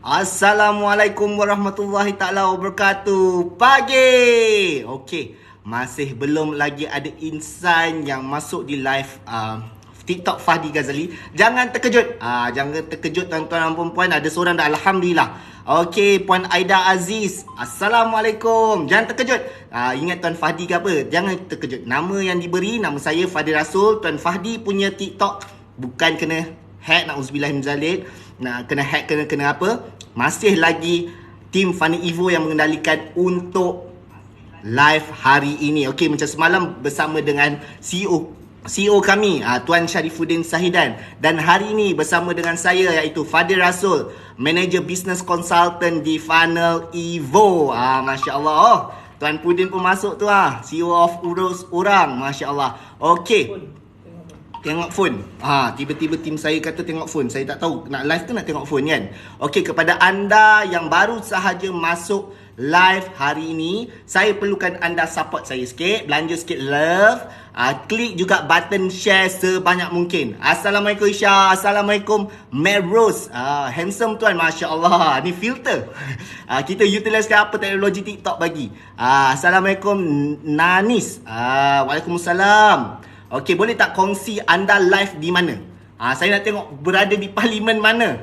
Assalamualaikum warahmatullahi taala wabarakatuh. Pagi. Okey, masih belum lagi ada insan yang masuk di live TikTok Fahdi Ghazali. Jangan terkejut. Jangan terkejut tuan-tuan dan puan-puan, ada seorang dah, alhamdulillah. Okey, Puan Aida Aziz. Assalamualaikum. Jangan terkejut. Ingat Tuan Fahdi ke apa? Jangan terkejut. Nama yang diberi, nama saya Fahdi Rasul. Tuan Fahdi punya TikTok bukan kena hack, na'udzubillah min zalik. Nak kena hack, kena apa? Masih lagi tim Funny Evo yang mengendalikan untuk live hari ini. Okey, macam semalam bersama dengan CEO kami, Tuan Sharifuddin Sahidan, dan hari ini bersama dengan saya iaitu Fadil Rasul, Manager Business Consultant di Funnel Evo. Masya Allah. Oh, Tuan Pudin pun masuk tu CEO of Urus Orang. Masya Allah. Okey. Tengok phone. Tiba-tiba tim saya kata tengok phone. Saya tak tahu nak live ke nak tengok phone kan. Okey, kepada anda yang baru sahaja masuk live hari ini, saya perlukan anda support saya sikit, belanja sikit love. Klik juga button share sebanyak mungkin. Assalamualaikum Isha. Assalamualaikum Melrose. Handsome tuan, Masya Allah. Ni filter. Kita utilisekan apa teknologi TikTok bagi. Assalamualaikum Nanis. Waalaikumsalam. Okey, boleh tak kongsi anda live di mana? Saya nak tengok berada di parlimen mana.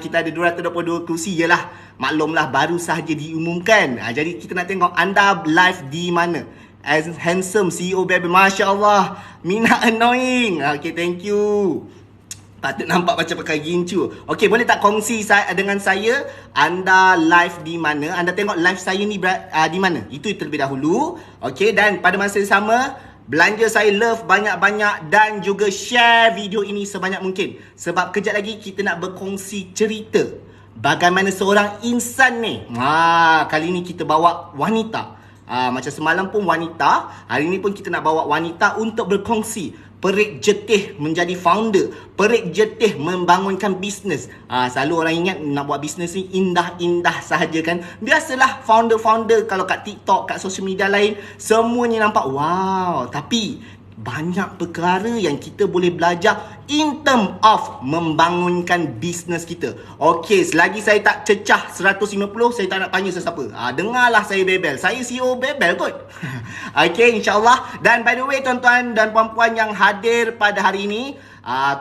Kita ada 222 kerusi je lah. Maklumlah baru sahaja diumumkan. Jadi kita nak tengok anda live di mana. As handsome CEO baby. Masya Allah. Mina annoying. Okay, thank you. Patut nampak macam pakai gincu. Okey, boleh tak kongsi dengan saya anda live di mana? Anda tengok live saya ni di mana? Itu terlebih dahulu. Okey, dan pada masa yang sama, belanja saya love banyak-banyak dan juga share video ini sebanyak mungkin. Sebab kejap lagi kita nak berkongsi cerita bagaimana seorang insan ni. Kali ni kita bawa wanita. Macam semalam pun wanita, hari ni pun kita nak bawa wanita untuk berkongsi perik jetih menjadi founder, perik jetih membangunkan bisnes. Selalu orang ingat nak buat bisnes ni indah-indah sahaja kan. Biasalah founder-founder kalau kat TikTok, kat social media lain, semuanya nampak wow. Tapi banyak perkara yang kita boleh belajar in term of membangunkan bisnes kita. Okey, selagi saya tak cecah 150, saya tak nak panggil sesiapa. Dengarlah saya bebel. Saya CEO bebel kot. Okey, insyaAllah. Dan by the way, tuan-tuan dan puan-puan yang hadir pada hari ini,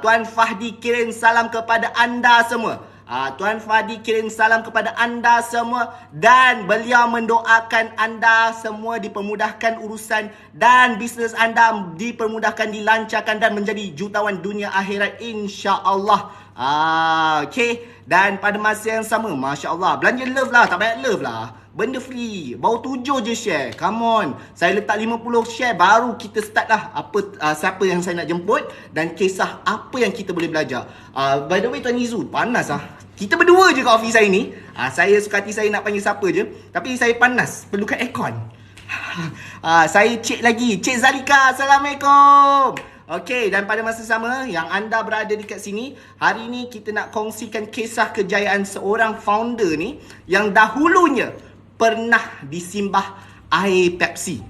Tuan Fahdi kirim salam kepada anda semua. Tuan Fahdi kirim salam kepada anda semua dan beliau mendoakan anda semua dipermudahkan urusan dan bisnes anda dipermudahkan, dilancarkan dan menjadi jutawan dunia akhirat, insya-Allah. Okey, dan pada masa yang sama, masya-Allah, belanja love lah, tak banyak love lah. Benda free. Baru 7 je share. Come on. Saya letak 50 share. Baru kita start lah. Siapa yang saya nak jemput. Dan kisah apa yang kita boleh belajar. By the way, Tuan Izu, panas lah. Kita berdua je kat office saya ni. Saya suka hati saya nak panggil siapa je. Tapi saya panas. Perlukan aircon. Saya cek lagi. Cik Zalika. Assalamualaikum. Okey, dan pada masa sama yang anda berada dekat sini, hari ni kita nak kongsikan kisah kejayaan seorang founder ni yang dahulunya pernah disimbah air Pepsi.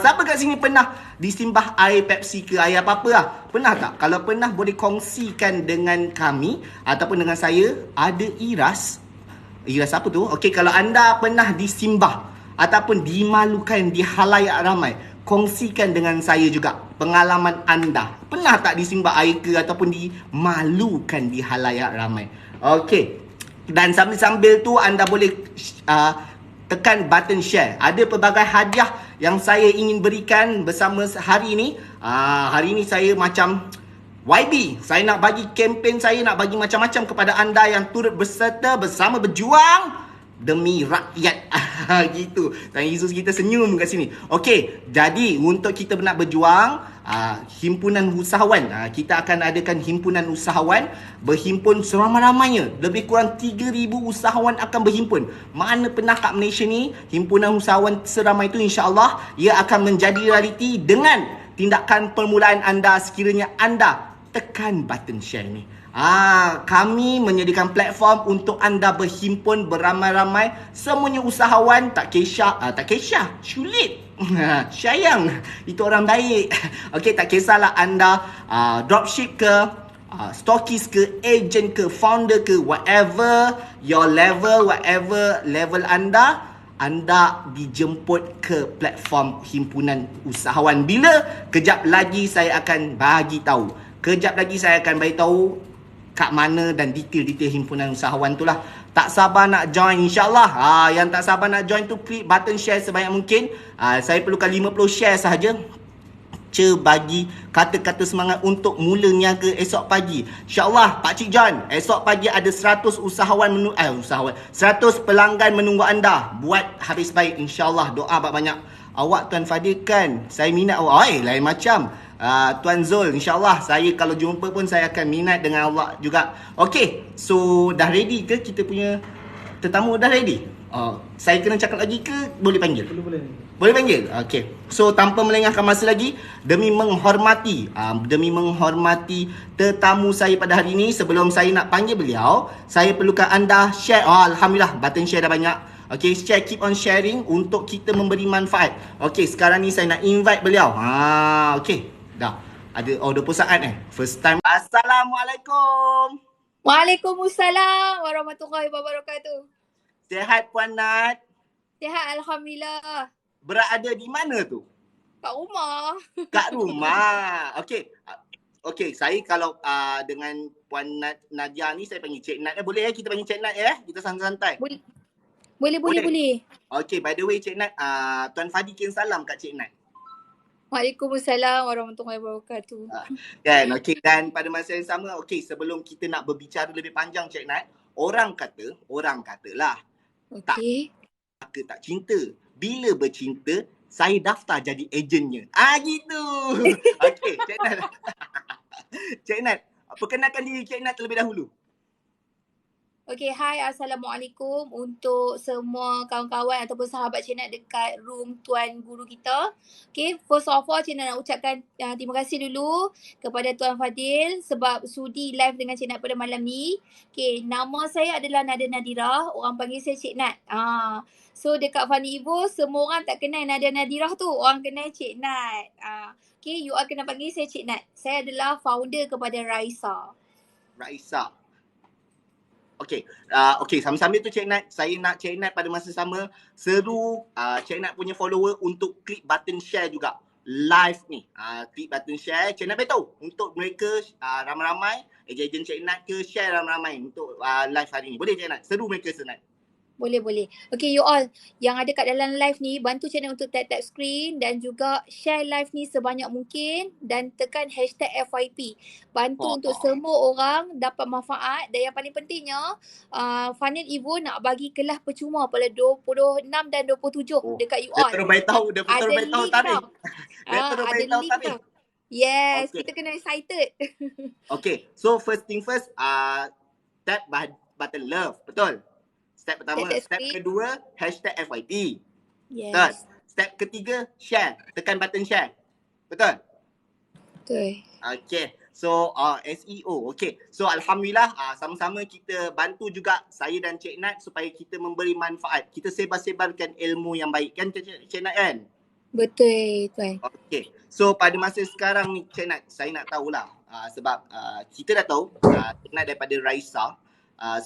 Siapa kat sini pernah disimbah air Pepsi ke air apa-apa lah? Pernah tak? Kalau pernah, boleh kongsikan dengan kami ataupun dengan saya. Ada iras. Iras apa tu? Okey, kalau anda pernah disimbah ataupun dimalukan di khalayak ramai, kongsikan dengan saya juga pengalaman anda. Pernah tak disimbah air ke ataupun dimalukan di khalayak ramai? Okey. Dan sambil-sambil tu anda boleh tekan button share. Ada pelbagai hadiah yang saya ingin berikan bersama hari ini. Hari ini saya macam YB. Saya nak bagi kempen saya, nak bagi macam-macam kepada anda yang turut berserta bersama berjuang demi rakyat. Gitu. Tuan Yesus kita senyum kat sini. Okey, jadi untuk kita nak berjuang, himpunan usahawan, kita akan adakan himpunan usahawan berhimpun seramai-ramainya. Lebih kurang 3,000 usahawan akan berhimpun. Mana pernah kat Malaysia ni himpunan usahawan seramai itu, insya-Allah ia akan menjadi realiti dengan tindakan permulaan anda sekiranya anda tekan button share ni. Kami menyediakan platform untuk anda berhimpun beramai-ramai. Semuanya usahawan, tak kisah, sulit. Sayang, itu orang baik. Okey, tak kisahlah anda dropship ke, stokis ke, agent ke, founder ke, whatever your level, whatever level anda dijemput ke platform himpunan usahawan. Bila? Kejap lagi saya akan bagi tahu. Kejap lagi saya akan bagi tahu kat mana dan detail-detail himpunan usahawan tu lah. Tak sabar nak join insyaAllah. Yang tak sabar nak join tu klik button share sebanyak mungkin. Saya perlukan 50 share sahaja. Bagi kata-kata semangat untuk mula niaga esok pagi. InsyaAllah Pakcik John, esok pagi ada 100 usahawan 100 pelanggan menunggu anda. Buat habis baik insyaAllah. Doa banyak. Awak Tuan Fadil kan, saya minat awak. Lain macam. Tuan Zul, insyaAllah saya kalau jumpa pun saya akan minat dengan awak juga. Okay, so dah ready ke kita punya tetamu? Dah ready? Saya kena cakap lagi ke boleh panggil? Boleh panggil? Okay. So tanpa melengahkan masa lagi, demi menghormati tetamu saya pada hari ini, sebelum saya nak panggil beliau, saya perlukan anda share. Alhamdulillah button share dah banyak. Okay, share, keep on sharing untuk kita memberi manfaat. Okay, sekarang ni saya nak invite beliau. Okay. Dah. Ada 20 saat First time. Assalamualaikum. Waalaikumsalam warahmatullahi wabarakatuh. Sihat Puan Nat? Sihat Alhamdulillah. Berada di mana tu? Kat rumah. Kat rumah. Okey, saya kalau dengan Puan Nadia ni saya panggil Cik Nat. Boleh kita panggil Cik Nat Kita santai-santai. Boleh. Okey, by the way Cik Nat, Tuan Fadi kirim salam kat Cik Nat. Waalaikumsalam warahmatullahi wabarakatuh. Kan, okey. Dan pada masa yang sama, sebelum kita nak berbicara lebih panjang Cik Nat, orang katalah Okey. tak cinta. Bila bercinta, saya daftar jadi ejennya. Gitu. Okey, Cik Nat. Cik Nat, perkenalkan diri Cik Nat terlebih dahulu. Okey, hai, Assalamualaikum untuk semua kawan-kawan ataupun sahabat Cik Nat dekat room Tuan Guru kita. Okey, first of all Cik Nat nak ucapkan terima kasih dulu kepada Tuan Fadil sebab sudi live dengan Cik Nat pada malam ni. Okey, nama saya adalah Nada Nadirah, orang panggil saya Cik Nat. So dekat Fani Evo, semua orang tak kenal Nada Nadirah tu, orang kenal Cik Nat. Okey, you all kena panggil saya Cik Nat. Saya adalah founder kepada Raisa. Okey, sambil tu Cik Nat, saya nak Cik Nat pada masa sama seru Cik Nat punya follower untuk klik button share juga live ni. Klik button share, Cik Nat beritahu untuk mereka ramai-ramai, ejen Cik Nat ke share ramai-ramai untuk live hari ni. Boleh Cik Nat? Seru mereka Cik Nat. Boleh. Okay, you all yang ada kat dalam live ni, bantu channel untuk tap screen dan juga share live ni sebanyak mungkin dan tekan hashtag FYP. Bantu untuk semua orang dapat manfaat dan yang paling pentingnya, Funnel Evo nak bagi kelas percuma pada 26 dan 27 dekat you all. Dia beritahu tarikh. Ada link tau. Yes, Okay. kita kena excited. Okay, so first thing first, tap button love, betul? Step pertama. Step kedua, hashtag FYP. Yes. Betul. Step ketiga, share. Tekan button share. Betul? Betul. Okay. So, SEO. Okay. So, Alhamdulillah, sama-sama kita bantu juga saya dan Cik Nat supaya kita memberi manfaat. Kita sebar-sebarkan ilmu yang baik. Kan Cik Nat kan? Betul, tuan. Okay. So, pada masa sekarang ni Cik Nat, saya nak tahulah. Sebab kita dah tahu Cik Nat daripada Raisa.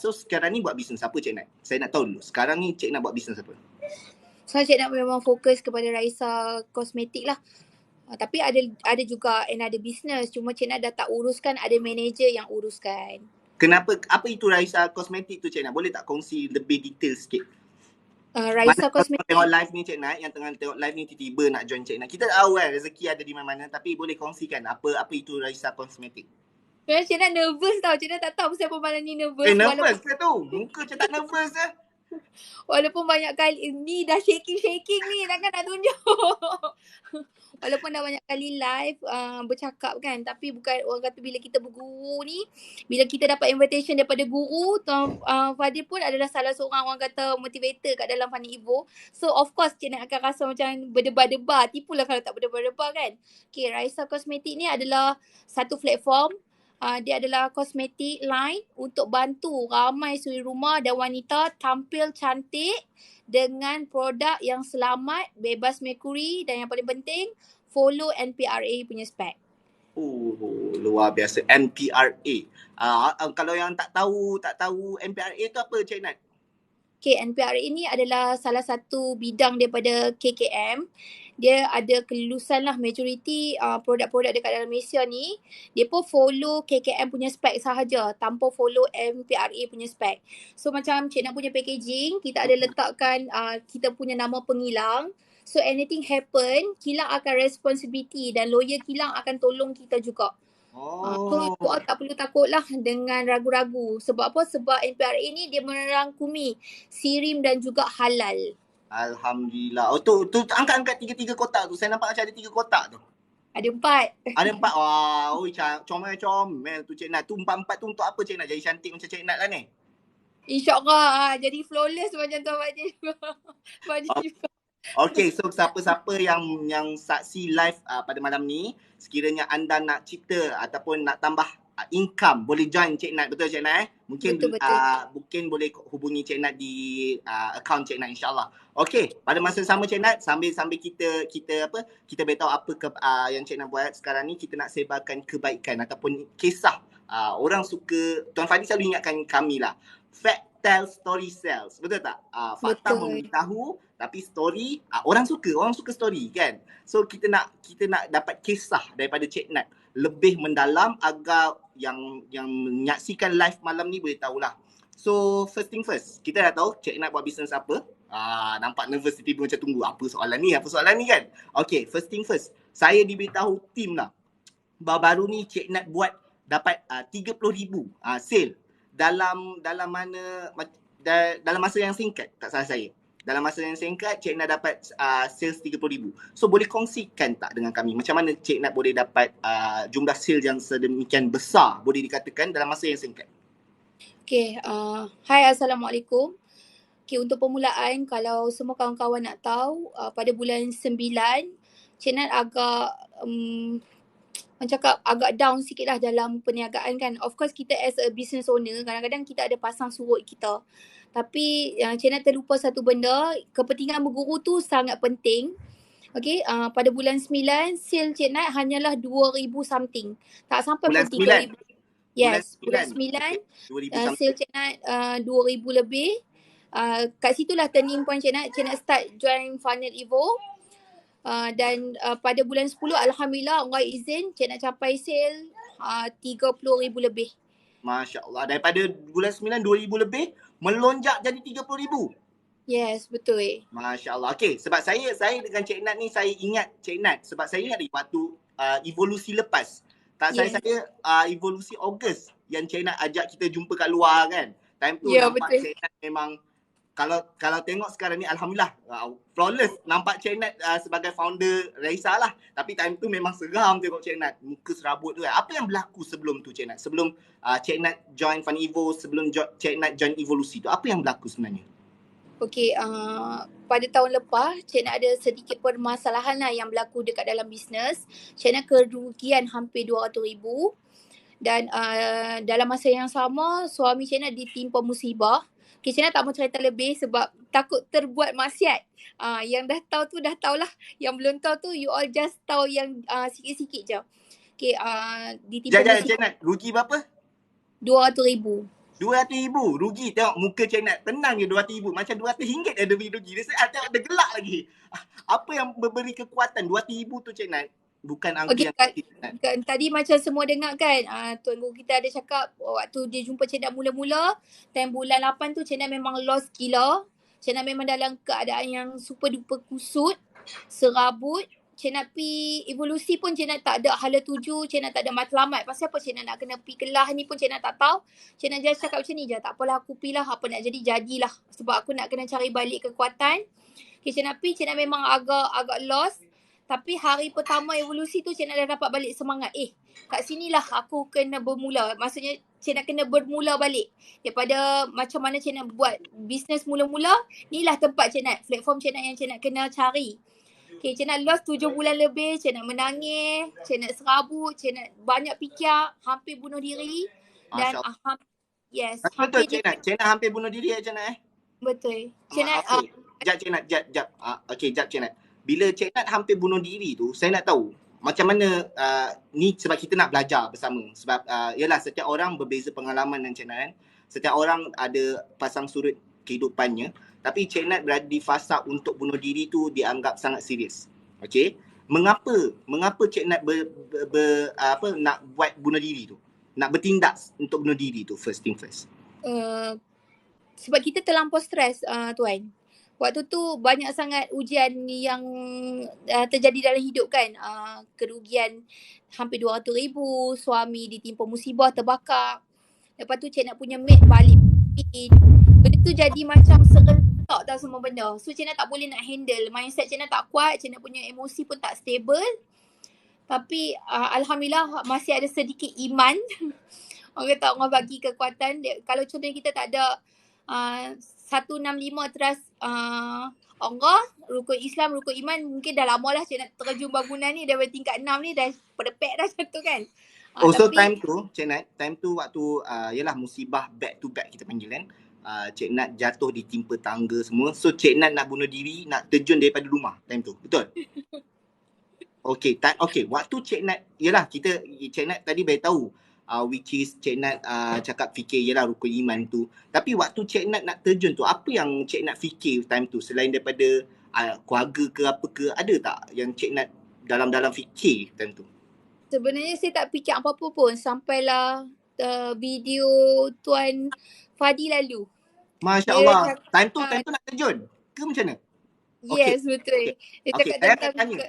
So sekarang ni buat bisnes apa Cik Nat? Saya nak tahu dulu. Sekarang ni Cik Nat buat bisnes apa? So Cik Nat memang fokus kepada Raisa kosmetik lah. Tapi ada juga another business. Cuma Cik Nat dah tak uruskan, ada manager yang uruskan. Kenapa? Apa itu Raisa kosmetik tu Cik Nat? Boleh tak kongsi lebih detail sikit? Raisa kosmetik. Tengok live ni Cik Nat, yang tengah tengok live ni tiba-tiba nak join Cik Nat. Kita tahu kan rezeki ada di mana-mana, tapi boleh kongsikan apa itu Raisa kosmetik? Cik Nat nervous tau. Cik Nat tak tahu pasal malam ni nervous. Nervous ke tu? Muka macam tak nervous Walaupun banyak kali, ni dah shaking ni, takkan nak tunjuk. Walaupun dah banyak kali live bercakap kan, tapi bukan orang kata bila kita berguru ni, bila kita dapat invitation daripada guru, Tuan Fadil pun adalah salah seorang orang kata motivator kat dalam Funnel Evo. So of course Cik Nat akan rasa macam berdebar-debar. Tipulah kalau tak berdebar-debar kan. Okay, Raisa Kosmetik ni adalah satu platform. Dia adalah kosmetik line untuk bantu ramai suri rumah dan wanita tampil cantik dengan produk yang selamat, bebas merkuri dan yang paling penting follow NPRA punya spek. Oh, luar biasa. NPRA. Kalau yang tak tahu NPRA tu apa Cik Nat? Okay, NPRA ini adalah salah satu bidang daripada KKM. Dia ada kelulusan lah majoriti produk-produk dekat dalam Malaysia ni. Dia pun follow KKM punya spek sahaja tanpa follow NPRA punya spek. So macam Cik Nak punya packaging, kita ada letakkan kita punya nama pengilang. So anything happen, kilang akan responsibility dan lawyer kilang akan tolong kita juga. So you all tak perlu takut lah dengan ragu-ragu. Sebab apa? Sebab NPRA ni dia merangkumi sirim dan juga halal. Alhamdulillah. Oh tu angkat-angkat 3 kotak tu. Saya nampak macam ada 3 kotak tu. Ada 4. Ada 4. Wah, oi comel-comel tu Cik Nat. Tu 4 tu untuk apa Cik Nat? Jadi cantik macam Cik Nat lah ni. InsyaAllah jadi flawless macam Tuan Fadil. Fadil juga. Okay, so siapa-siapa yang saksi live pada malam ni, sekiranya anda nak cerita ataupun nak tambah income, boleh join Cik Nat. Betul Cik Nat? Mungkin mungkin boleh hubungi Cik Nat di akaun Cik Nat insyaAllah. Okay, pada masa sama Cik Nat, sambil kita beritahu apa yang Cik Nat buat sekarang ni, kita nak sebarkan kebaikan ataupun kisah. Orang suka, Tuan Fadil selalu ingatkan kami lah, fact tell, story sells. Betul tak? Fakta memberitahu, tapi story orang suka story kan. So kita nak dapat kisah daripada Cik Nat lebih mendalam agar yang menyaksikan live malam ni boleh tahulah. So first thing first, kita dah tahu Cik Nat buat bisnes apa. Nampak nervous tiba-tiba macam tunggu apa soalan ni kan. Okay, first thing first, saya diberitahu tim lah, baru ni Cik Nat buat dapat 30,000 sale dalam masa yang singkat, tak salah saya. Dalam masa yang singkat, Cik Nat dapat sales 30,000. So boleh kongsikan tak dengan kami macam mana Cik Nat boleh dapat jumlah sales yang sedemikian besar, boleh dikatakan dalam masa yang singkat? Okay, hai Assalamualaikum. Okay, untuk permulaan, kalau semua kawan-kawan nak tahu, pada bulan 9, Cik Nat agak agak down sikit lah dalam perniagaan kan. Of course kita as a business owner, kadang-kadang kita ada pasang surut kita. Tapi Cik Nat terlupa satu benda, kepentingan berguru tu sangat penting. Okay, pada bulan 9, sale Cik Nat hanyalah 2,000 something. Tak sampai bulan pun 3,000. Yes, bulan 9, sale Cik Nat 2,000 lebih. Kat situlah turning point Cik Nat start join Funnel Evo. Dan pada bulan 10 Alhamdulillah Allah izin Cik Nat capai sale 30,000 lebih. Masya Allah. Daripada bulan 9 2,000 lebih melonjak jadi 30,000. Yes, betul. Masya Allah. Okay, sebab saya dengan Cik Nat ni, saya ingat Cik Nat sebab saya ingat dari waktu evolusi lepas. Saya evolusi Ogos yang Cik Nat ajak kita jumpa kat luar kan. Time tu nampak betul. Cik Nat memang kalau tengok sekarang ni Alhamdulillah flawless. Nampak Cik Nat sebagai founder Raisa lah. Tapi time tu memang seram tengok Cik Nat. Muka serabut tu kan. Apa yang berlaku sebelum tu Cik Nat? Sebelum Cik Nat join Fun Evo, sebelum Cik Nat join Evolusi tu, apa yang berlaku sebenarnya? Okay, pada tahun lepas Cik Nat ada sedikit permasalahan lah yang berlaku dekat dalam bisnes. Cik Nat kerugian hampir 200,000. Dan dalam masa yang sama suami Cik Nat ditimpa musibah. Okay, Cik Nat tak mau cerita lebih sebab takut terbuat maksiat. Yang dah tahu tu dah tahulah. Yang belum tahu tu you all just tahu yang sikit-sikit je. Okay, ditimpa musibah. Cik Nat, rugi berapa? 200,000. 200,000 rugi. Tengok muka Cik Nat, tenang je 200,000. Macam RM200 ada rugi. Dia tengok ada gelak lagi. Apa yang memberi kekuatan 200,000 tu Cik Nat? Bukan angka yang tadi macam semua dengar kan, Tuan Guru kita ada cakap waktu dia jumpa Cik Nat mula-mula, time bulan 8 tu Cik Nat memang lost gila. Cik Nat memang dalam keadaan yang super duper kusut, serabut. Cik Nat pi evolusi pun Cik Nat tak ada hala tuju, Cik Nat tak ada matlamat. Pasal apa Cik Nat nak kena pi Kelah ni pun Cik Nat tak tahu. Cik Nat just cakap macam ni je, tak apalah aku pi lah, apa nak jadi jadilah. Sebab aku nak kena cari balik kekuatan. Okay, Cik Nat pi, Cik Nat memang agak lost. Tapi hari pertama evolusi tu Cik Nat dah dapat balik semangat. Kat sinilah aku kena bermula. Maksudnya Cik Nat kena bermula balik. Daripada macam mana Cik Nat buat bisnes mula-mula, inilah tempat Cik Nat. Platform Cik Nat yang Cik Nat kena cari. Okay, Cik Nat lost 7 bulan lebih. Cik Nat menangis. Cik Nat serabut. Cik Nat banyak fikir. Hampir bunuh diri. Dan yes. Betul Cik Nat. Cik Nat hampir bunuh diri Cik Nat Betul. Cik Nat. Jap Cik Nat. Okay, jap Cik Nat. Bila Cik Nat hampir bunuh diri tu, saya nak tahu macam mana ni sebab kita nak belajar bersama. Sebab yalah setiap orang berbeza pengalaman dan Cik Nat kan. Setiap orang ada pasang surut kehidupannya. Tapi Cik Nat berada di fasa untuk bunuh diri tu dianggap sangat serius. Okay. Mengapa Cik Nat nak buat bunuh diri tu? Nak bertindak untuk bunuh diri tu first thing first. Sebab kita terlampau stres Tuan. Waktu tu banyak sangat ujian yang terjadi dalam hidup kan. Kerugian hampir 200,000, suami ditimpa musibah, terbakar. Lepas tu Cik Nat punya mate balik. Benda tu jadi macam serentak tau semua benda. So Cik Nat tak boleh nak handle. Mindset Cik Nat tak kuat, Cik Nat punya emosi pun tak stable. Tapi Alhamdulillah masih ada sedikit iman. Orang kata orang bagi kekuatan. Kalau contohnya kita tak ada 165 teras Allah, rukun Islam, rukun iman, mungkin dah lama lah Cik Nat terjun bangunan ni daripada tingkat 6 ni dah pedepek dah macam tu kan. So time tu Cik Nat, time tu waktu yalah musibah back to back kita panggil kan. Cik Nat jatuh ditimpa tangga semua. So Cik Nat nak bunuh diri, nak terjun daripada rumah time tu. Betul? Okay, waktu Cik Nat, yalah Cik Nat tadi beritahu which is Cik Nat cakap fikir yalah rukun iman tu. Tapi waktu Cik Nat nak terjun tu, apa yang Cik Nat fikir time tu selain daripada keluarga ke apa ke, ada tak yang Cik Nat dalam fikir time tu? Sebenarnya saya tak fikir apa-apa pun sampailah video Tuan Fadi lalu. Masya Allah. Time tu nak terjun ke macam mana? Yes, betul. Dia cakap tentang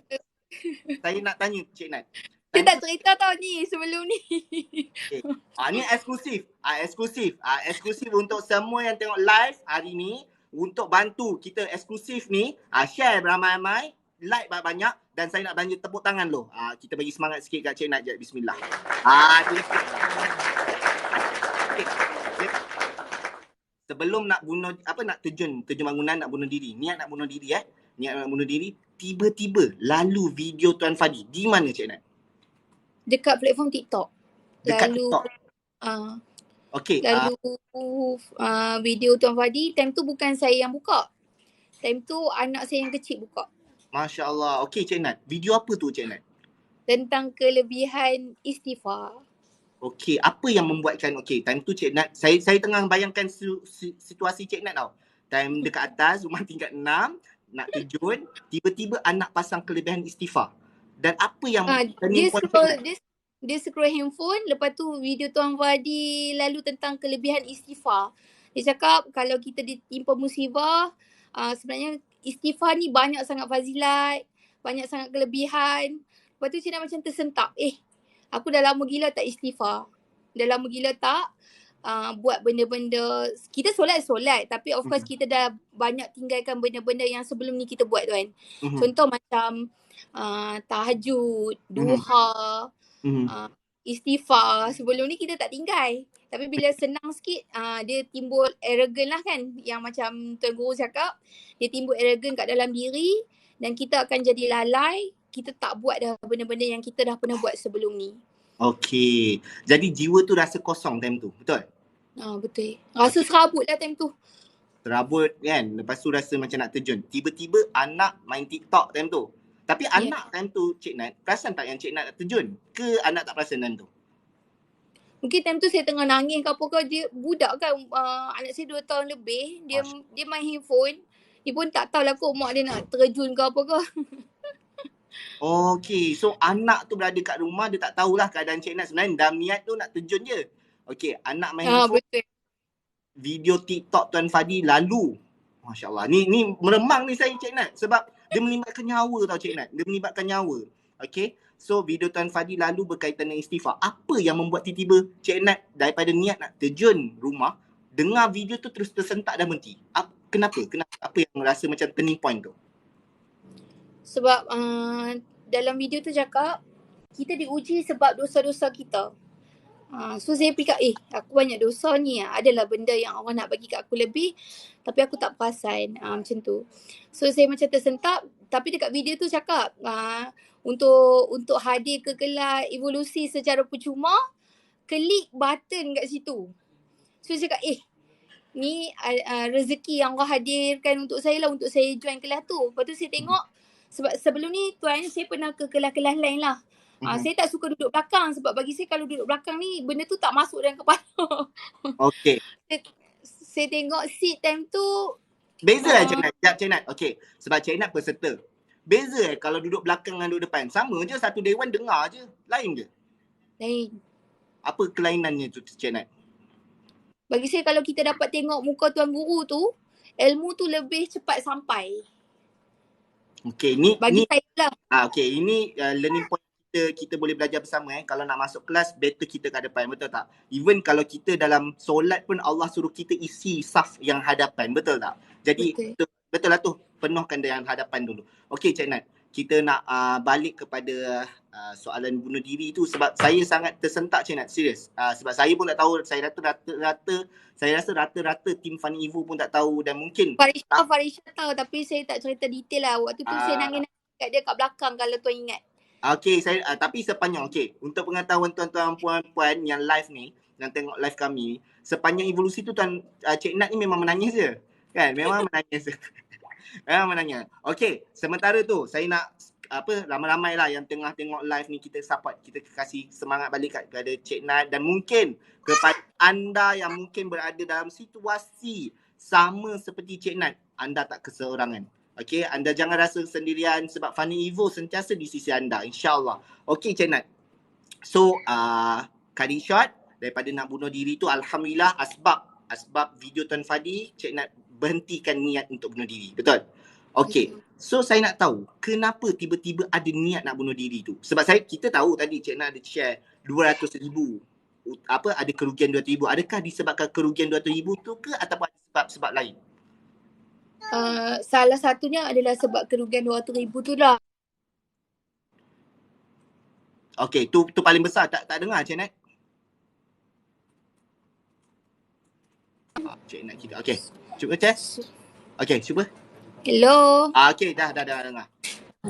saya nak tanya Cik Nat. Saya tak cerita tau ni sebelum ni. Okay. Ni eksklusif. Eksklusif untuk semua yang tengok live hari ni. Untuk bantu kita eksklusif ni. Share beramai-ramai. Like banyak-banyak. Dan saya nak belanja tepuk tangan lo. Kita bagi semangat sikit kat Cik Nat. Bismillah. Sebelum nak nak terjun bangunan, nak bunuh diri. Niat nak bunuh diri. Tiba-tiba lalu video Tuan Fadi. Di mana Cik Nat? Dekat platform TikTok. TikTok. Okay. Lalu video Tuan Fadi, time tu bukan saya yang buka. Time tu anak saya yang kecil buka. Masya Allah. Okay Cik Nat. Video apa tu Cik Nat? Tentang kelebihan istighfar. Okay. Apa yang membuatkan, time tu Cik Nat, saya tengah bayangkan situasi Cik Nat tau. Time dekat atas, rumah tingkat 6, nak terjun, tiba-tiba anak pasang kelebihan istighfar. Dan apa yang dia scroll handphone, lepas tu video Tuan Fadi lalu tentang kelebihan istighfar. Dia cakap kalau kita ditimpa musibah, sebenarnya istighfar ni banyak sangat fazilat, banyak sangat kelebihan. Lepas tu Cik Nat macam tersentak. Aku dah lama gila tak istighfar. Dah lama gila tak buat benda-benda. Kita solat, tapi of course kita dah banyak tinggalkan benda-benda yang sebelum ni kita buat tu kan. Contoh macam tahajud, duha, istighfar. Sebelum ni kita tak tinggal. Tapi bila senang sikit, dia timbul arrogant lah kan. Yang macam Tuan Guru cakap, dia timbul arrogant kat dalam diri dan kita akan jadi lalai. Kita tak buat dah benda-benda yang kita dah pernah buat sebelum ni. Okay. Jadi jiwa tu rasa kosong time tu. Betul? Betul. Rasa serabut lah time tu. Serabut kan. Lepas tu rasa macam nak terjun. Tiba-tiba anak main TikTok time tu. Tapi anak time tu Cik Nat, perasan tak yang Cik Nat nak terjun? Ke anak tak perasan time tu? Mungkin time tu saya tengah nangis ke apa ke. Dia budak kan. Anak saya 2 tahun lebih. Dia main handphone. Dia pun tak tahulah kot mak dia nak terjun ke apa ke. Okay, so anak tu berada kat rumah, dia tak tahulah keadaan Cik Nat. Sebenarnya dalam niat tu nak terjun je. Okay, anak main handphone. Betul. Video TikTok Tuan Fadi lalu. Masya Allah. Ni meremang ni saya Cik Nat. Sebab dia melibatkan nyawa tau Cik Nat. Dia melibatkan nyawa. Okay, so video Tuan Fadi lalu berkaitan dengan istighfar. Apa yang membuat tiba-tiba Cik Nat daripada niat nak terjun rumah, dengar video tu terus tersentak dan berhenti? Kenapa? Apa yang rasa macam turning point tu? Sebab dalam video tu cakap kita diuji sebab dosa-dosa kita. So saya fikir aku banyak dosa ni. Adalah benda yang Allah nak bagi kat aku lebih tapi aku tak perasan. Macam tu. So saya macam tersentak. Tapi dekat video tu cakap untuk hadir ke kelas evolusi secara percuma, klik button kat situ. So saya cakap ni rezeki yang Allah hadirkan untuk saya lah, untuk saya join kelas tu. Lepas tu saya tengok Sebab sebelum ni Tuan, saya pernah ke kelas-kelas lain lah. Saya tak suka duduk belakang sebab bagi saya kalau duduk belakang ni benda tu tak masuk dalam kepala. Okey. Saya tengok seat time tu Beza Cik Nat? Sekejap Cik Nat. Okey. Sebab Cik Nat peserta. Beza kalau duduk belakang dengan duduk depan? Sama je, satu dewan dengar je. Lain ke? lain. Apa kelainannya tu Cik Nat? Bagi saya kalau kita dapat tengok muka Tuan Guru tu, ilmu tu lebih cepat sampai. Okey, ni Bagi saya lah. okey, ini learning point kita boleh belajar bersama Kalau nak masuk kelas, better kita kat depan, betul tak? Even kalau kita dalam solat pun Allah suruh kita isi saf yang hadapan, betul tak? Jadi betul lah tu, penuhkan yang hadapan dulu. Okey Cik Nat, kita nak balik kepada soalan bunuh diri tu sebab saya sangat tersentak Cik Nat, serius. Sebab saya pun tak tahu, saya rasa rata-rata tim Funny Evo pun tak tahu dan mungkin Farisha tahu tapi saya tak cerita detail lah. Waktu tu saya nangis-nangis kat dia kat belakang kalau Tuan ingat. Okey, tapi sepanjang untuk pengetahuan tuan-tuan puan-puan yang live ni, yang tengok live kami, sepanjang evolusi tu tuan Cik Nat ni memang menangis je. Kan? Memang menangis. Memang menangis. Okey, sementara tu saya nak ramai-ramai lah yang tengah tengok live ni, kita support, kita kasih semangat balik kepada Cik Nat dan mungkin kepada anda yang mungkin berada dalam situasi sama seperti Cik Nat, anda tak keseorangan. Okey, anda jangan rasa sendirian sebab Funny Evo sentiasa di sisi anda, insyaAllah. Okey Cik Nat. So, cutting short, daripada nak bunuh diri tu, Alhamdulillah asbab video Tuan Fadi, Cik Nat berhentikan niat untuk bunuh diri. Betul? Okey. So, saya nak tahu, kenapa tiba-tiba ada niat nak bunuh diri tu? Sebab kita tahu tadi Cik Nat ada share 200,000. Ada kerugian 200,000. Adakah disebabkan kerugian 200,000 tu ke ataupun ada sebab-sebab lain? Salah satunya adalah sebab kerugian 200,000 tu lah. Okey, tu paling besar. Tak dengar Cik Nat? Cik Nat kita. Okey. Cuba test. Okey, cuba. Hello. Okey, dah dengar.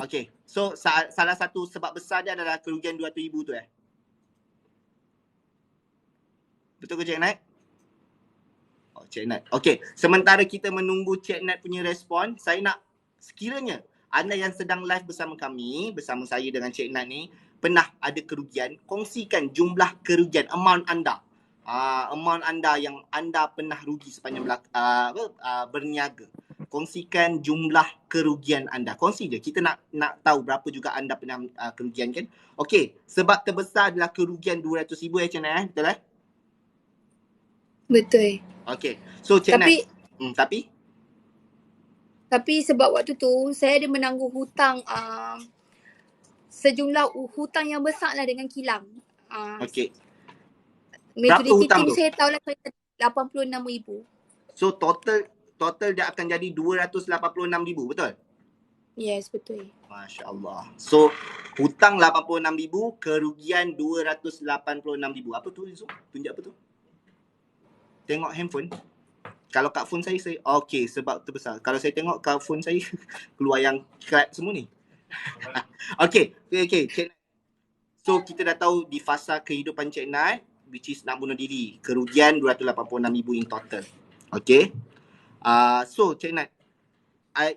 Okey. So salah satu sebab besar dia adalah kerugian 200,000 tu Betul ke Cik Nat? Cik Nat. Okey, sementara kita menunggu Cik Nat punya respon, saya nak sekiranya anda yang sedang live bersama kami, bersama saya dengan Cik Nat ni, pernah ada kerugian, kongsikan jumlah kerugian, amount anda. Amount anda yang anda pernah rugi sepanjang berniaga. Kongsikan jumlah kerugian anda. Kongsi je. Kita nak tahu berapa juga anda pernah kerugian kan. Okey, sebab terbesar adalah kerugian 200,000 Cik Nat, betul Betul. Okey. So Cik Nat. Tapi sebab waktu tu saya ada menanggung hutang sejumlah hutang yang besar lah dengan kilang. Okey. Berapa hutang tu? Saya tahu lah 86,000. So total dia akan jadi 286,000, betul? Yes, betul. Masya Allah. So hutang 86,000, kerugian 286,000. Apa tu Yusuf? Tunjuk apa tu? Tengok handphone. Kalau kat phone saya okey, sebab terbesar. Kalau saya tengok kat phone saya keluar yang clap semua ni. Okey, Cik Nat. So kita dah tahu di fasa kehidupan Cik Nat, which is nak bunuh diri, kerugian 286,000 in total. Okey. So Cik Nat,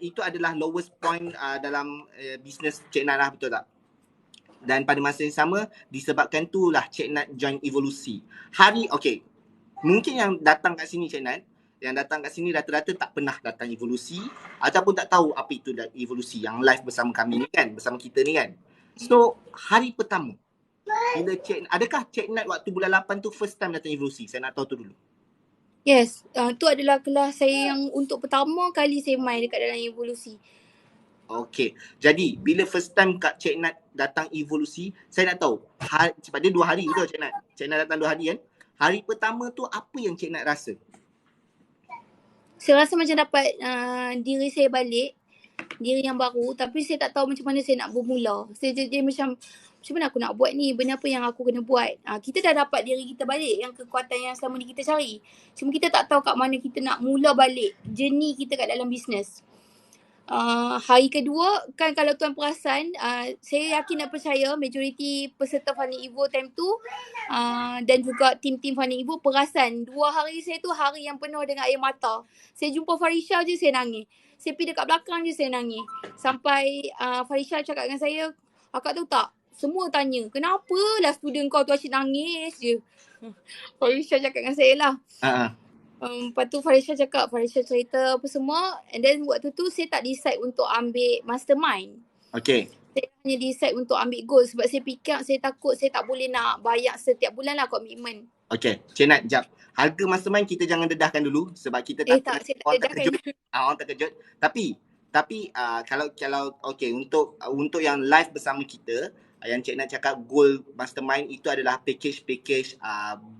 itu adalah lowest point dalam bisnes Cik Nat lah, betul tak? Dan pada masa yang sama, disebabkan itulah Cik Nat join Evolusi. Okey. Mungkin yang datang kat sini Cik Nat, yang datang kat sini rata-rata tak pernah datang Evolusi ataupun tak tahu apa itu Evolusi yang live bersama kami ni kan, bersama kita ni kan. So, hari pertama, adakah Cik Nat waktu bulan 8 tu first time datang Evolusi? Saya nak tahu tu dulu. Yes, tu adalah kelas saya yang untuk pertama kali saya main dekat dalam Evolusi. Okey. Jadi, bila first time Cik Nat datang Evolusi, saya nak tahu, sebab dia 2 hari betul Cik Nat? Cik Nat datang 2 hari kan? Hari pertama tu apa yang Cik Nat rasa? Saya rasa macam dapat diri saya balik, diri yang baru, tapi saya tak tahu macam mana saya nak bermula. Saya jadi macam mana aku nak buat ni, benda apa yang aku kena buat. Kita dah dapat diri kita balik, yang kekuatan yang selama ni kita cari. Cuma kita tak tahu kat mana kita nak mula balik journey kita kat dalam bisnes. Hari kedua kan, kalau tuan perasan, saya yakin dan percaya majoriti peserta Funny Evo time tu dan juga tim-tim Funny Evo perasan 2 hari saya tu hari yang penuh dengan air mata. Saya jumpa Farisha je saya nangis. Saya pergi dekat belakang je saya nangis. Sampai Farisha cakap dengan saya, "Akak tahu tak, semua tanya, kenapa lah student kau tu asyik nangis je?" Farisha cakap dengan saya lah. Ah, Lepas tu Farisha cerita apa semua, and then waktu tu saya tak decide untuk ambil mastermind. okay. Saya hanya decide untuk ambil gold sebab saya fikir, saya takut saya tak boleh nak bayar setiap bulan lah komitmen. Okay, Cik Nat, jap. Harga mastermind kita jangan dedahkan dulu sebab kita takut Tak, saya tak orang dedahkan. terkejut. Orang terkejut. Tapi kalau okay, untuk yang live bersama kita, yang Cik Nat cakap gold mastermind itu adalah package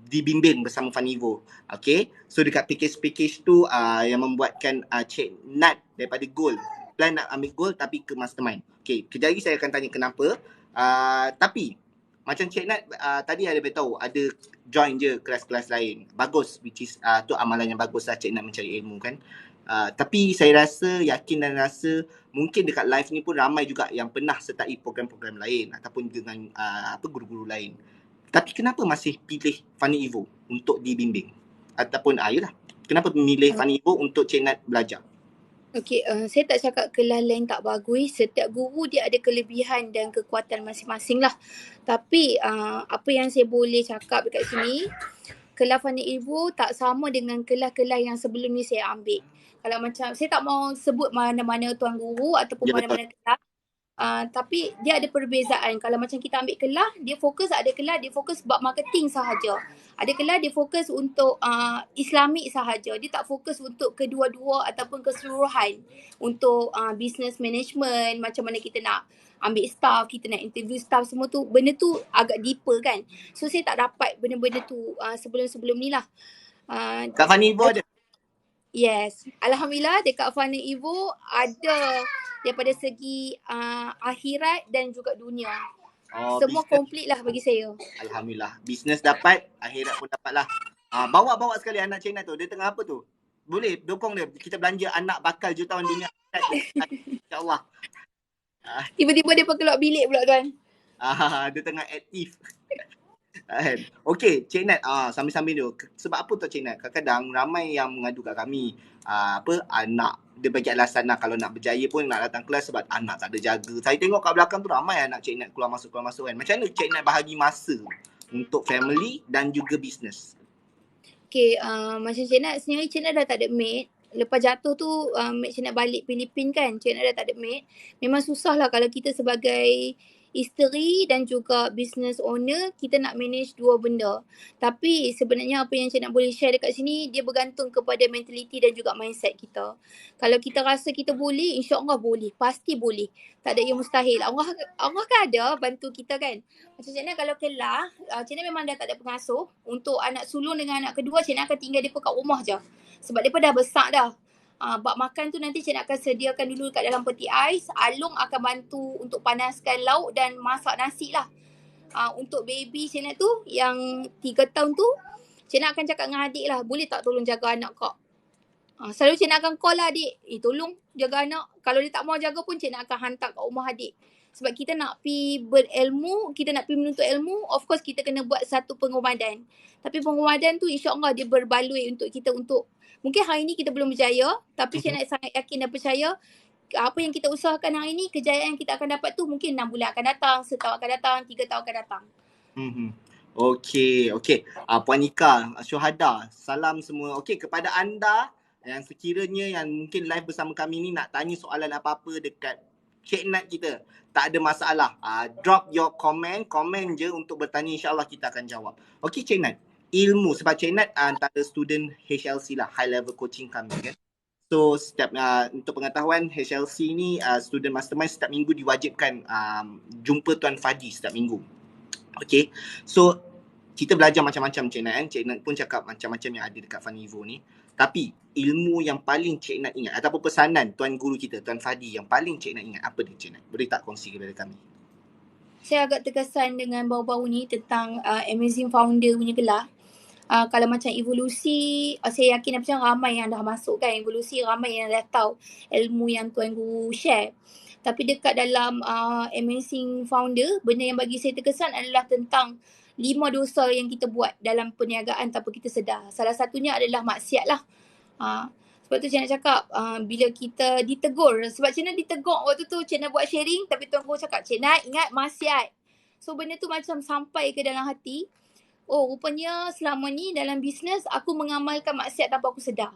dibimbing bersama Funivo. Okay, so dekat package tu yang membuatkan Cik Nat daripada gold, plan nak ambil gold tapi ke mastermind. Okay, kejap lagi saya akan tanya kenapa. Tapi macam Cik Nat tadi ada beritahu ada join je kelas-kelas lain. Bagus, which is tu amalan yang bagus lah Cik Nat mencari ilmu kan. Tapi saya yakin dan rasa mungkin dekat live ni pun ramai juga yang pernah sertai program-program lain ataupun dengan guru-guru lain. Tapi kenapa masih pilih Funny Evo untuk dibimbing? Ataupun yalah, kenapa memilih Funny Evo untuk Cik Nat belajar? Okay, saya tak cakap kelas lain tak bagus. Setiap guru dia ada kelebihan dan kekuatan masing-masing lah. Tapi apa yang saya boleh cakap dekat sini, kelas Funny Evo tak sama dengan kelas-kelas yang sebelum ni saya ambil. Kalau macam, saya tak mau sebut mana-mana tuan guru ataupun Ya, mana-mana kelas. Tapi dia ada perbezaan. Kalau macam kita ambil kelas, ada kelas dia fokus bab marketing sahaja. Ada kelas dia fokus untuk Islamik sahaja. Dia tak fokus untuk kedua-dua ataupun keseluruhan. Untuk business management, macam mana kita nak ambil staff, kita nak interview staff, semua tu. Benda tu agak deeper kan. So saya tak dapat benda-benda tu sebelum-sebelum ni lah. Kat Funny Evo ada? Yes. Alhamdulillah dekat Funny Evo ada daripada segi akhirat dan juga dunia. Semua business. komplit lah bagi saya. Alhamdulillah. Bisnes dapat, akhirat pun dapat lah. Bawa sekali anak Cik Nat tu. Dia tengah apa tu? Boleh dokong dia. Kita belanja anak bakal jutawan dunia. InsyaAllah. Tiba-tiba dia keluar bilik pula tuan. Dia tengah aktif. Okey, Cik Nat, sambil-sambil tu. Sebab apa tu Cik Nat? Kadang-kadang ramai yang mengadu kat kami. Anak dia bagi alasan lah kalau nak berjaya pun nak datang kelas sebab anak tak ada jaga. Saya tengok kat belakang tu ramai anak Cik Nat keluar masuk kan. Macam mana Cik Nat bahagi masa untuk family dan juga bisnes? Okay, macam Cik Nat, sebenarnya Cik Nat dah tak ada maid. Lepas jatuh tu, Cik Nat balik Filipin kan, Cik Nat dah tak ada maid. Memang susah lah kalau kita sebagai isteri dan juga business owner, kita nak manage dua benda. Tapi sebenarnya apa yang Cik Nat boleh share dekat sini, dia bergantung kepada mentality dan juga mindset kita. Kalau kita rasa kita boleh, insyaAllah boleh. Pasti boleh. Tak ada yang mustahil. Allah kan ada bantu kita kan. Macam Cik Nat kalau kelas, Cik Nat memang dah tak ada pengasuh. Untuk anak sulung dengan anak kedua, Cik Nat akan tinggal mereka kat rumah je. Sebab mereka dah besar dah. Bab makan tu nanti Cik Nat akan sediakan dulu kat dalam peti ais. Alung akan bantu untuk panaskan lauk dan masak nasi lah. Untuk baby Cik Nat tu yang 3 tahun tu, Cik Nat akan cakap dengan adik lah, boleh tak tolong jaga anak kak? Selalu Cik Nat akan call lah adik, tolong jaga anak. Kalau dia tak mau jaga pun Cik Nat akan hantar kat rumah adik. Sebab kita nak pergi berilmu, kita nak pergi menuntut ilmu, of course kita kena buat satu pengumadan. Tapi pengumadan tu insyaAllah dia berbaloi untuk kita untuk, mungkin hari ni kita belum berjaya, tapi Cik Nat sangat yakin dan percaya apa yang kita usahakan hari ni, kejayaan yang kita akan dapat tu mungkin 6 bulan akan datang, setahun akan datang, 3 tahun akan datang. Okey. Puan Nika, Syuhada, salam semua. Okey, kepada anda yang sekiranya yang mungkin live bersama kami ni nak tanya soalan apa-apa dekat Cik Nat kita, tak ada masalah. Drop your comment je untuk bertanya, insyaAllah kita akan jawab. Okey Cik Nat, ilmu sebab Cik Nat antara student HLC lah, high level coaching kami kan. So setiap untuk pengetahuan, HLC ni student mastermind setiap minggu diwajibkan jumpa Tuan Fadi setiap minggu. Okay, so kita belajar macam-macam Cik Nat kan. Cik Nat pun cakap macam-macam yang ada dekat Funny Evo ni. Tapi ilmu yang paling Cik Nat ingat ataupun pesanan Tuan Guru kita, Tuan Fadi yang paling Cik Nat ingat, apa dia Cik Nat? Boleh tak kongsi kepada kami? Saya agak terkesan dengan baru-baru ni tentang Amazing Founder punya kelas. Kalau macam evolusi, saya yakin macam ramai yang dah masuk kan. Evolusi ramai yang dah tahu ilmu yang Tuan Guru share. Tapi dekat dalam Amazing Founder, benda yang bagi saya terkesan adalah tentang 5 dosa yang kita buat dalam perniagaan tanpa kita sedar. Salah satunya adalah maksiat lah. Sebab tu Cik nak cakap, bila kita ditegur, sebab Cik nak ditegur waktu tu Cik nak buat sharing, tapi Tuan Guru cakap, Cik nak ingat maksiat. So benda tu macam sampai ke dalam hati. Oh, rupanya selama ni dalam bisnes aku mengamalkan maksiat tanpa aku sedar.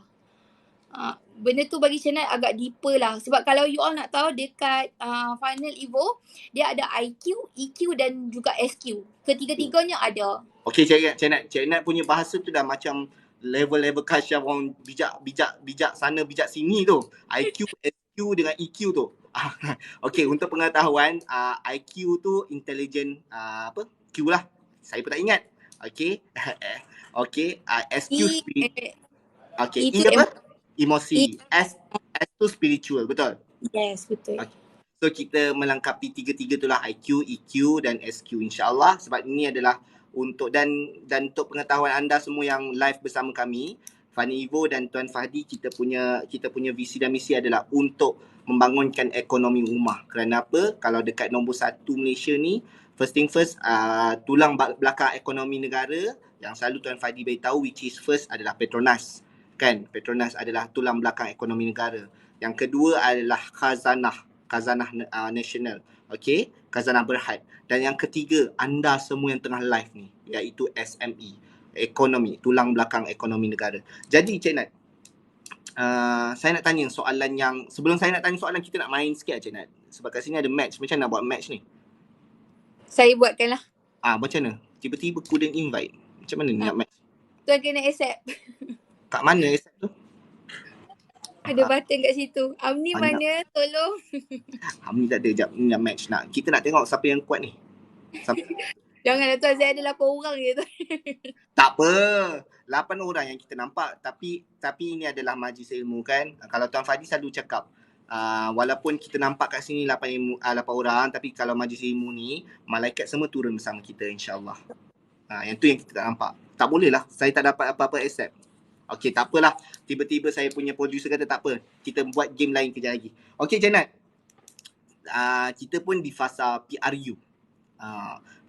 Benda tu bagi Cik Nat agak deeper lah. Sebab kalau you all nak tahu dekat Final Evo, dia ada IQ, EQ dan juga SQ. Ketiga-tiganya ada. Okey, Cik Nat punya bahasa tu dah macam level-level cash yang orang bijak sana, bijak sini tu. IQ, SQ dengan EQ tu. Okey, untuk pengetahuan, IQ tu intelligent Q lah. Saya pun tak ingat. Okey. Okey, SQ spirit. Okey, E apa? Emosi. S tu spiritual, betul? Yes, betul. Okay. So kita melengkapi tiga-tiga itulah IQ, EQ dan SQ insya-Allah, sebab ini adalah untuk dan untuk pengetahuan anda semua yang live bersama kami, Fani Evo dan Tuan Fahdi, kita punya visi dan misi adalah untuk membangunkan ekonomi rumah. Kerana apa? Kalau dekat nombor 1 Malaysia ni, first thing first, tulang belakang ekonomi negara yang selalu Tuan Fahdi beritahu, which is first adalah Petronas. Kan, Petronas adalah tulang belakang ekonomi negara. Yang kedua adalah khazanah nasional. Okey, khazanah berhad. Dan yang ketiga, anda semua yang tengah live ni, iaitu SME, ekonomi, tulang belakang ekonomi negara. Jadi Cik Nat, saya nak tanya soalan yang, sebelum saya nak tanya soalan, kita nak main sikit Cik Nat. Sebab kat sini ada match. Macam mana nak buat match ni? Saya buatkan lah. Macam mana? Tiba-tiba couldn't invite. Macam mana nak match? Tuan kena accept. Kat mana accept tu? Ada button kat situ. Amni mana? Tolong. Amni tak ada. Sekejap, ni nak match. Kita nak tengok siapa yang kuat ni. Janganlah Tuan, saya ada 8 orang je tu. Tak apa. 8 orang yang kita nampak. Tapi ini adalah majlis ilmu kan. Kalau Tuan Fadi selalu cakap, walaupun kita nampak kat sini 8 orang, tapi kalau majlis ilmu ni, malaikat semua turun bersama kita insyaAllah. Yang tu yang kita tak nampak. Tak boleh lah. Saya tak dapat apa-apa accept. Okey, tak apalah. Tiba-tiba saya punya producer kata tak apa. Kita buat game lain kejap lagi. Okey, Cik Nat. Kita pun di fasa PRU.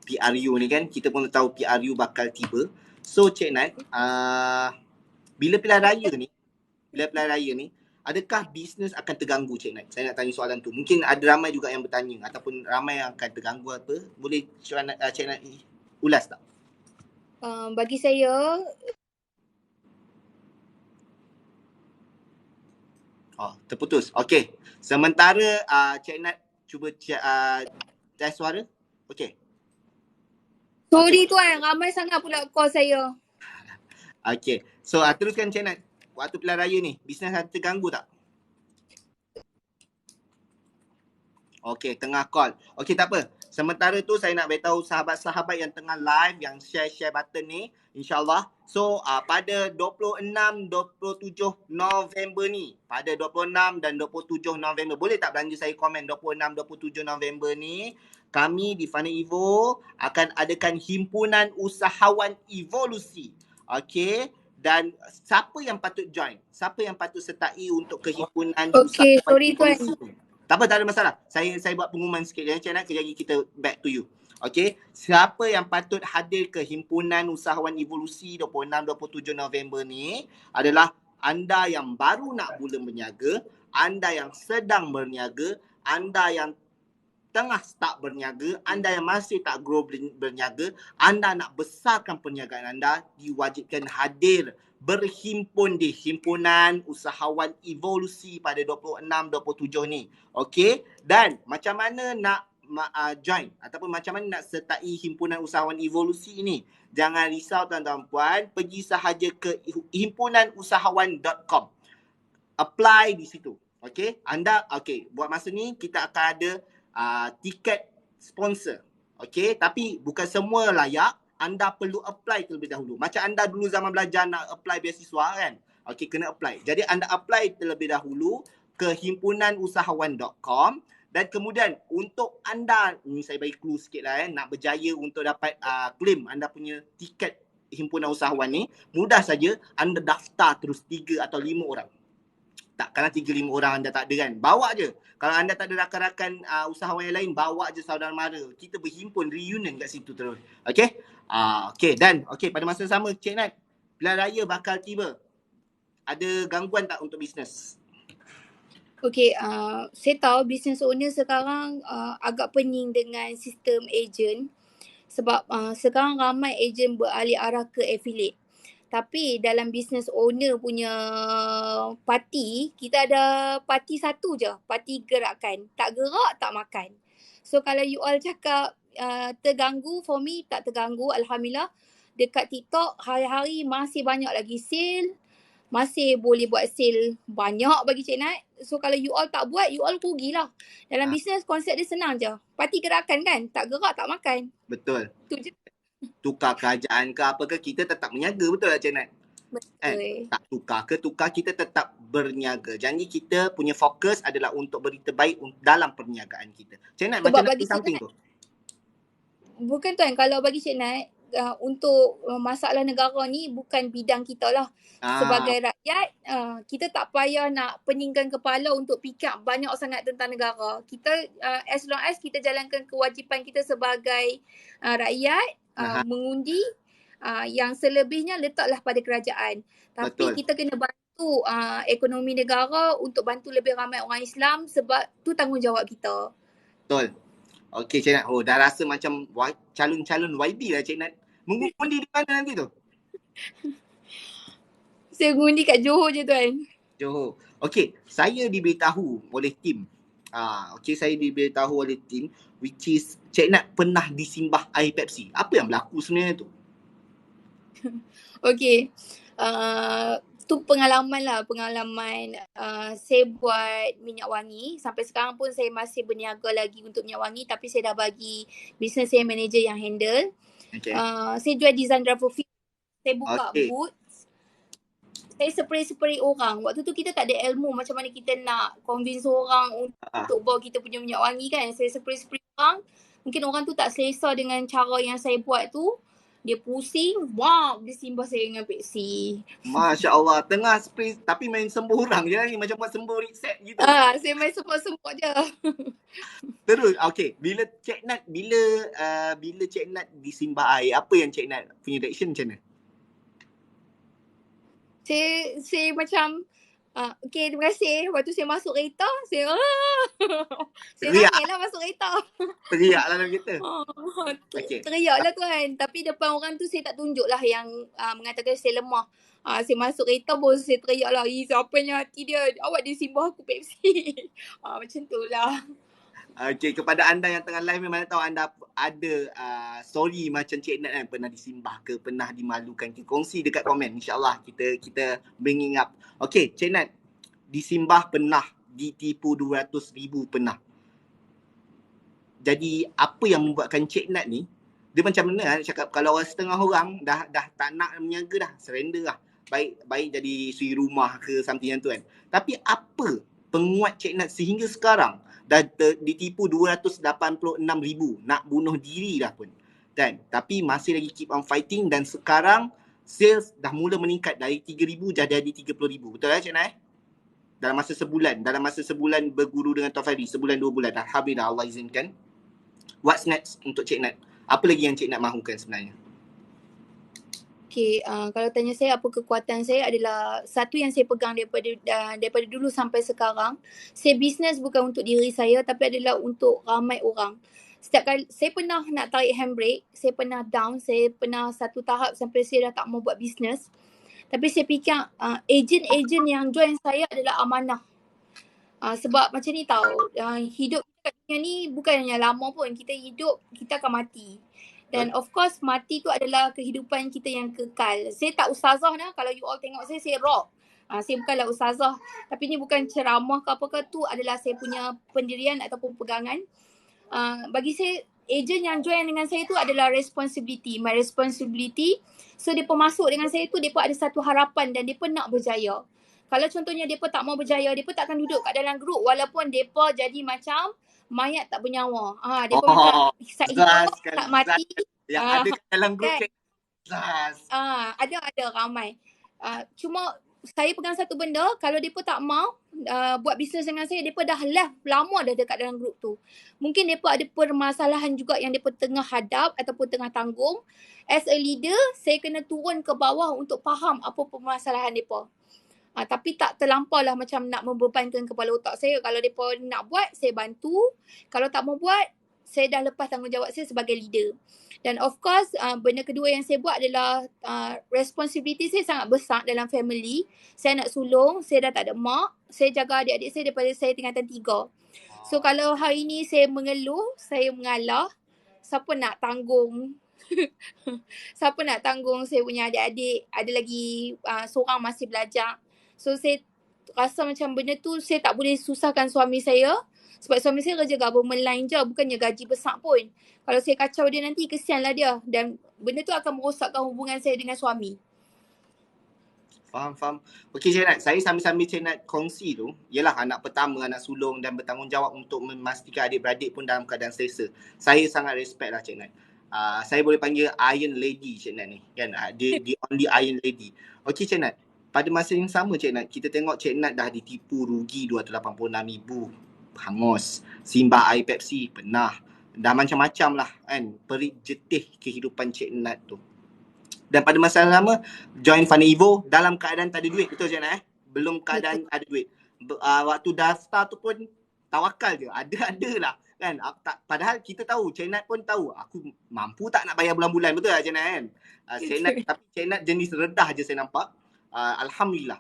PRU ni kan, kita pun tahu PRU bakal tiba. So, Cik Nat, bila pilihan raya ni, adakah bisnes akan terganggu, Cik Nat? Saya nak tanya soalan tu. Mungkin ada ramai juga yang bertanya ataupun ramai yang akan terganggu apa. Boleh Cik Nat ulas tak? Bagi saya, terputus. Okey. Sementara Cik Nat cuba test suara. Okey. sorry Tuan, ramai sangat pula call saya. Okey. So teruskan Cik Nat. Waktu pilihan raya ni, bisnes ada terganggu tak? Okey, tengah call. Okey, tak apa. Sementara tu saya nak beritahu sahabat-sahabat yang tengah live, yang share button ni, insyaAllah. So pada 26, 27 November ni, pada 26 dan 27 November, boleh tak belanja saya komen 26, 27 November ni, kami di Fani Evo akan adakan himpunan usahawan evolusi. Okey, dan siapa yang patut join? Siapa yang patut sertai untuk ke himpunan Okey, usahawan sorry Tuan. evolusi? Tak apa, tak ada masalah. Saya buat pengumuman sikit. Cik Nat, kejap lagi kita back to you. Okey, siapa yang patut hadir ke himpunan usahawan evolusi 26, 27 November ni adalah anda yang baru nak mula berniaga, anda yang sedang berniaga, anda yang tengah start berniaga, anda yang masih tak grow berniaga, anda nak besarkan perniagaan anda, diwajibkan hadir berhimpun di himpunan usahawan evolusi pada 26, 27 ni. Okey, dan macam mana nak join ataupun macam mana nak sertai himpunan usahawan evolusi ini? Jangan risau tuan-tuan puan, pergi sahaja ke himpunanusahawan.com. Apply di situ. Okey, buat masa ni kita akan ada tiket sponsor. Okey, tapi bukan semua layak. Anda perlu apply terlebih dahulu. Macam anda dulu zaman belajar nak apply beasiswa kan. Okey, kena apply. Jadi anda apply terlebih dahulu ke himpunanusahawan.com. Dan kemudian untuk anda, ni saya bagi clue sikit lah nak berjaya untuk dapat claim anda punya tiket himpunan usahawan ni, mudah saja anda daftar terus 3 atau 5 orang. Takkanlah 3-5 orang anda tak ada kan. Bawa je. Kalau anda tak ada rakan-rakan usahawan yang lain, bawa je saudara mara. Kita berhimpun, reunion kat situ terus. Okay? Okay, dan okay, pada masa sama, Cik Nat, pilihan raya bakal tiba. Ada gangguan tak untuk bisnes? Okay, saya tahu business owner sekarang agak pening dengan sistem ejen. Sebab sekarang ramai ejen beralih arah ke affiliate. Tapi dalam business owner punya parti, kita ada parti satu je. Parti gerakan. Tak gerak, tak makan. So kalau you all cakap terganggu, for me tak terganggu. Alhamdulillah. Dekat TikTok, hari-hari masih banyak lagi sale. Masih boleh buat sale banyak bagi Cik Nat. So kalau you all tak buat, you all rugilah. Dalam bisnes konsep dia senang je. Parti gerakan kan, tak gerak tak makan. Betul. Tu je. Tukar kerajaan ke apa ke, kita tetap berniaga, betul tak Cik Nat? Betul. Tak tukar, kita tetap berniaga. Jadi kita punya fokus adalah untuk beri terbaik dalam perniagaan kita. Cik Nat, macam nak samping tu? Bukan tuan, kalau bagi Cik Nat, untuk masalah negara ni bukan bidang kita lah. Sebagai rakyat, kita tak payah nak peningkan kepala untuk fikir banyak sangat tentang negara. Kita, as long as kita jalankan kewajipan kita sebagai rakyat, mengundi, yang selebihnya letaklah pada kerajaan. Tapi betul, kita kena bantu ekonomi negara untuk bantu lebih ramai orang Islam sebab tu tanggungjawab kita. Betul. Okey Cik Nat, dah rasa macam calon-calon YB lah Cik Nat. Mengundi di mana nanti tu? Saya mengundi kat Johor je tuan. Johor. Okey, saya diberitahu oleh tim. Saya diberitahu oleh tim which is Cik Nat pernah disimbah air Pepsi. Apa yang berlaku sebenarnya tu? Okey. Tu pengalaman saya buat minyak wangi. Sampai sekarang pun saya masih berniaga lagi untuk minyak wangi, tapi saya dah bagi business saya manager yang handle. Okay. Saya jual design dry fruit. Saya buka booth. Saya spray orang. Waktu tu kita tak ada ilmu macam mana kita nak convince orang untuk bawa kita punya minyak wangi kan. Saya spray orang. Mungkin orang tu tak selesa dengan cara yang saya buat tu. Dia pusing, dia simbah saya dengan Pepsi. Masya Allah, tengah spray tapi main sembuh orang je ni, macam buat sembuh reset gitu. Saya main sembuh je. Terus, bila Cik Nat, bila Cik Nat disimbah air, apa yang Cik Nat punya reaction macam mana? Saya macam, terima kasih. Waktu saya masuk kereta, saya nangis lah masuk kereta. Teriak lah dalam kereta. Teriak lah tuan. Tapi depan orang tu saya tak tunjuk lah yang mengatakan saya lemah. Saya masuk kereta pun saya teriak lah. Siapa yang hati dia? Awak dia simbah aku Pepsi. Macam tu lah. Kepada anda yang tengah live, memang tahu anda ada story macam Cik Nat kan, pernah disimbah ke, pernah dimalukan ke, kongsi dekat komen. InsyaAllah kita bringing up. Cik Nat, disimbah pernah, ditipu 200,000 pernah. Jadi apa yang membuatkan Cik Nat ni, dia macam mana cakap, kalau setengah orang dah tak nak menjaga dah, surrender lah. Baik jadi suri rumah ke something yang tu kan. Tapi apa penguat Cik Nat sehingga sekarang dah ditipu 286,000, nak bunuh diri dah pun. Kan? Tapi masih lagi keep on fighting dan sekarang sales dah mula meningkat dari 3,000 jadi 30,000. Betul tak Cik Nat? Dalam masa sebulan berguru dengan Tuan Fadli, sebulan 2 bulan. Alhamdulillah, Allah izinkan. What's next untuk Cik Nat? Apa lagi yang Cik Nat mahukan sebenarnya? Kalau tanya saya apa kekuatan saya, adalah satu yang saya pegang daripada dulu sampai sekarang. Saya bisnes bukan untuk diri saya tapi adalah untuk ramai orang. Setiap kali saya pernah nak tarik handbrake, saya pernah down, saya pernah satu tahap sampai saya dah tak mau buat bisnes. Tapi saya fikir ejen-ejen yang join saya adalah amanah. Sebab macam ni tahu, hidup kat dunia ni bukan hanya lama pun. Kita hidup, kita akan mati. Dan of course mati tu adalah kehidupan kita yang kekal. Saya tak ustazah lah. Kalau you all tengok saya rock. Saya bukanlah ustazah. Tapi ni bukan ceramah ke apa-apa. Tu adalah saya punya pendirian ataupun pegangan. Bagi saya, ejen yang join dengan saya tu adalah responsibility. My responsibility. So mereka masuk dengan saya tu, mereka ada satu harapan dan mereka nak berjaya. Kalau contohnya mereka tak mau berjaya, mereka tak akan duduk kat dalam grup walaupun mereka jadi macam mayat tak bernyawa. Mereka macam hidup tak mati. Yang ada kat dalam grup kan? Ada ramai. Cuma saya pegang satu benda, kalau mereka tak mau buat bisnes dengan saya, mereka dah left lama dah dekat dalam grup tu. Mungkin mereka ada permasalahan juga yang mereka tengah hadap ataupun tengah tanggung. As a leader, saya kena turun ke bawah untuk faham apa permasalahan mereka. Tapi tak terlampau lah macam nak membebankan kepala otak saya. Kalau mereka nak buat, saya bantu. Kalau tak mau buat, saya dah lepas tanggungjawab saya sebagai leader. Dan of course, benda kedua yang saya buat adalah responsibility saya sangat besar dalam family. Saya nak sulung, saya dah tak ada mak. Saya jaga adik-adik saya daripada saya tingkatan 3. So kalau hari ni saya mengeluh, saya mengalah, siapa nak tanggung? Siapa nak tanggung saya punya adik-adik? Ada lagi seorang masih belajar. So saya rasa macam benda tu saya tak boleh susahkan suami saya. Sebab suami saya kerja government line je, bukannya gaji besar pun. Kalau saya kacau dia nanti, kesianlah dia. Dan benda tu akan merosakkan hubungan saya dengan suami. Faham. Okey Cik Nat, saya sambil-sambil Cik Nat kongsi tu, ialah anak pertama, anak sulung dan bertanggungjawab untuk memastikan adik-beradik pun dalam keadaan selesa. Saya sangat respect lah Cik Nat. Saya boleh panggil Iron Lady Cik Nat ni, kan? The only Iron Lady. Okey Cik Nat, pada masa yang sama Cik Nat, kita tengok Cik Nat dah ditipu rugi 286,000. Hangus, simbah air Pepsi, pernah. Dah macam-macam lah kan, perit jetih kehidupan Cik Nat tu. Dan pada masa yang sama, join Fana Evo dalam keadaan tak ada duit. Betul Cik Nat? Belum keadaan ada duit. Waktu daftar tu pun tawakal je. Ada lah. Kan? Padahal kita tahu, Cik Nat pun tahu, aku mampu tak nak bayar bulan-bulan. Betul tak Cik Nat kan? Tapi Cik Nat jenis redah je saya nampak. Alhamdulillah.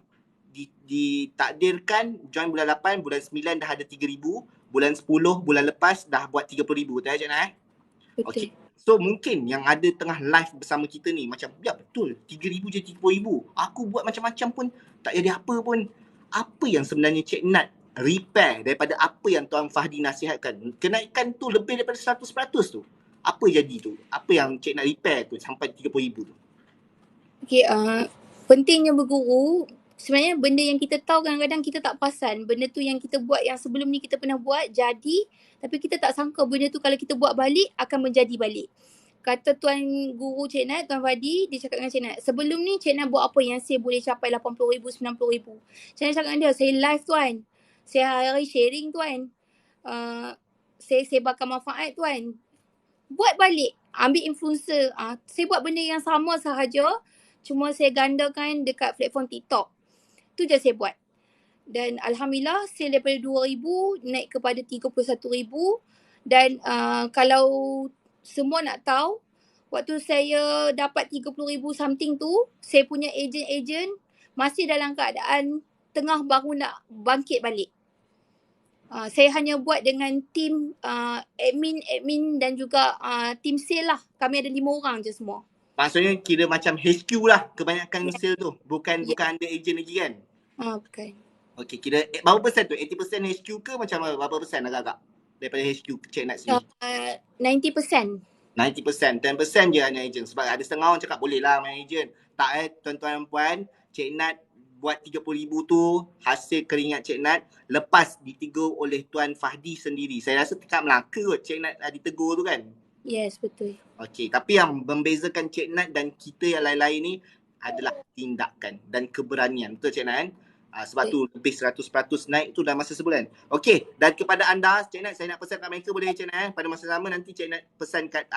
Ditakdirkan join bulan 8, bulan 9 dah ada 3,000. Bulan 10, bulan lepas dah buat 30,000. Betul tak Cik Nat? Betul. Okay. So mungkin yang ada tengah live bersama kita ni macam, ya betul, 3,000 je 30,000. Aku buat macam-macam pun tak jadi apa pun. Apa yang sebenarnya Cik Nat repair daripada apa yang Tuan Fahdi nasihatkan? Kenaikan tu lebih daripada 100% tu. Apa jadi tu? Apa yang Cik Nat repair tu sampai 30,000 tu? Okay, pentingnya berguru. Sebenarnya benda yang kita tahu kadang-kadang kita tak perasan. Benda tu yang kita buat yang sebelum ni kita pernah buat jadi, tapi kita tak sangka benda tu kalau kita buat balik akan menjadi balik. Kata Tuan Guru Cik Nat, Tuan Fadi, dia cakap dengan Cik Nat, sebelum ni Cik Nat buat apa yang saya boleh capai 80,000, 90,000. Cik Nat cakap dengan dia, saya live Tuan. Saya hari-hari sharing Tuan. Saya sebarkan manfaat Tuan. Buat balik, ambil influencer. Saya buat benda yang sama sahaja, cuma saya gandakan dekat platform TikTok. Tu je saya buat. Dan Alhamdulillah sale daripada 2,000 naik kepada 31,000. Dan kalau semua nak tahu, waktu saya dapat 30,000 something tu, saya punya ejen-ejen masih dalam keadaan tengah baru nak bangkit balik. Saya hanya buat dengan tim admin dan juga tim sale lah. Kami ada 5 orang je semua. Maksudnya kira macam HQ lah kebanyakan sale tu. Bukan under agent lagi kan? Bukan. Okey, kira berapa persen tu? 80% HQ ke macam berapa persen agak-agak daripada HQ Cik Nat sini? 90%. 90%, 10% je hanya agent. Sebab ada setengah orang cakap boleh lah main agent. Tak tuan-tuan dan puan, Cik Nat buat 30,000 tu hasil keringat Cik Nat lepas ditegur oleh Tuan Fahdi sendiri. Saya rasa dekat Melaka kot Cik Nat ditegur tu kan? Yes, betul. Okey, tapi yang membezakan Cik Nat dan kita yang lain-lain ni adalah tindakan dan keberanian. Betul Cik Nat kan? Sebab tu lebih 100% naik tu dalam masa sebulan. Okey, dan kepada anda Cik Nat, saya nak pesan kat mereka boleh Cik Nat pada masa sama nanti Cik Nat pesan kat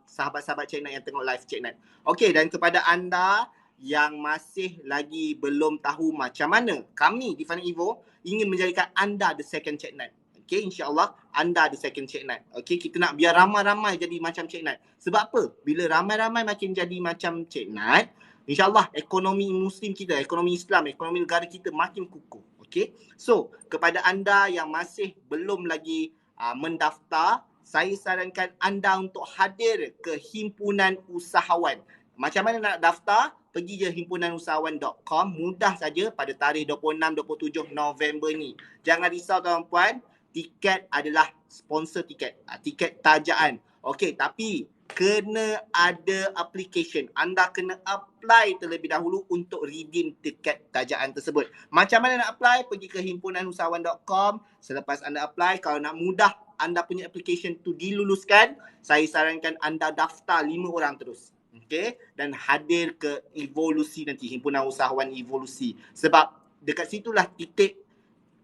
sahabat-sahabat Cik Nat yang tengok live Cik Nat. Okey, dan kepada anda yang masih lagi belum tahu macam mana kami di Fana Evo ingin menjadikan anda the second Cik Nat. Okey, insya-Allah anda the second Cik Nat. Okey, kita nak biar ramai-ramai jadi macam Cik Nat. Sebab apa? Bila ramai-ramai makin jadi macam Cik Nat, InsyaAllah ekonomi Muslim kita, ekonomi Islam, ekonomi negara kita makin kukuh. Okay? So, kepada anda yang masih belum lagi mendaftar, saya sarankan anda untuk hadir ke Himpunan Usahawan. Macam mana nak daftar? Pergi je himpunanusahawan.com. Mudah saja pada tarikh 26-27 November ni. Jangan risau tuan-puan, tiket adalah sponsor tiket. Tiket tajaan. Okey, tapi kena ada application. Anda kena apply terlebih dahulu untuk redeem tiket tajaan tersebut. Macam mana nak apply? Pergi ke himpunanusahawan.com. Selepas anda apply, kalau nak mudah anda punya application tu diluluskan, saya sarankan anda daftar 5 orang terus. Okay, dan hadir ke evolusi nanti, himpunan usahawan evolusi. Sebab dekat situlah titik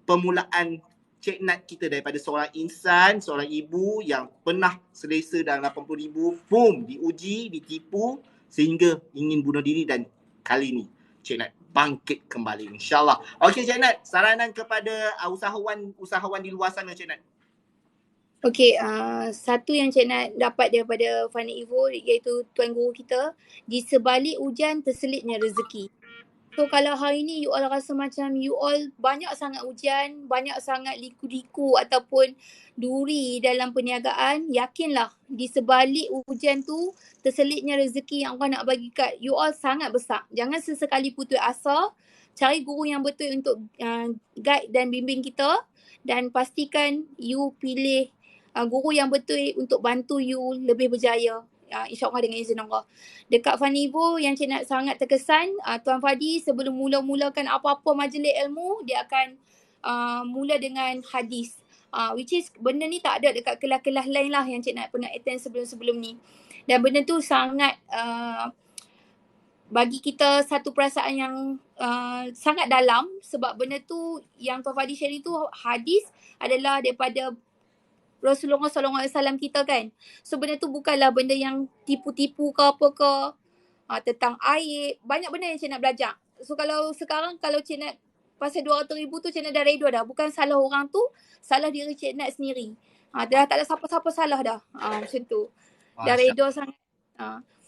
permulaan Cik Nat kita daripada seorang insan, seorang ibu yang pernah selesa dalam 80,000, boom, diuji, ditipu sehingga ingin bunuh diri, dan kali ni Cik Nat bangkit kembali, insyaAllah. Okey Cik Nat, saranan kepada usahawan di luar sana Cik Nat. Okey, satu yang Cik Nat dapat daripada Fani Evo iaitu Tuan Guru kita, di sebalik hujan terselitnya rezeki. So kalau hari ni you all rasa macam you all banyak sangat ujian, banyak sangat liku-liku ataupun duri dalam perniagaan, yakinlah di sebalik ujian tu terselitnya rezeki yang Allah nak bagi kat you all sangat besar. Jangan sesekali putus asa, cari guru yang betul untuk guide dan bimbing kita, dan pastikan you pilih guru yang betul untuk bantu you lebih berjaya. InsyaAllah dengan izin Allah. Dekat Fani Evo yang Cik Nat sangat terkesan, Tuan Fadi sebelum mulakan apa-apa majlis ilmu, dia akan mula dengan hadis. Which is benda ni tak ada dekat kelas-kelas lain lah yang Cik Nat pernah attend sebelum-sebelum ni. Dan benda tu sangat bagi kita satu perasaan yang sangat dalam, sebab benda tu yang Tuan Fadi sharing tu, hadis adalah daripada Rasulullah SAW kita kan. So benda tu bukanlah benda yang tipu-tipu ke apa ke, tentang aib. Banyak benda yang Cik Nat belajar. So kalau sekarang kalau Cik Nat pasal 200,000 tu Cik Nat dah redha dah. Bukan salah orang tu, salah diri Cik Nat sendiri. Dah tak ada siapa-siapa salah dah. Macam tu. Dah redha sangat.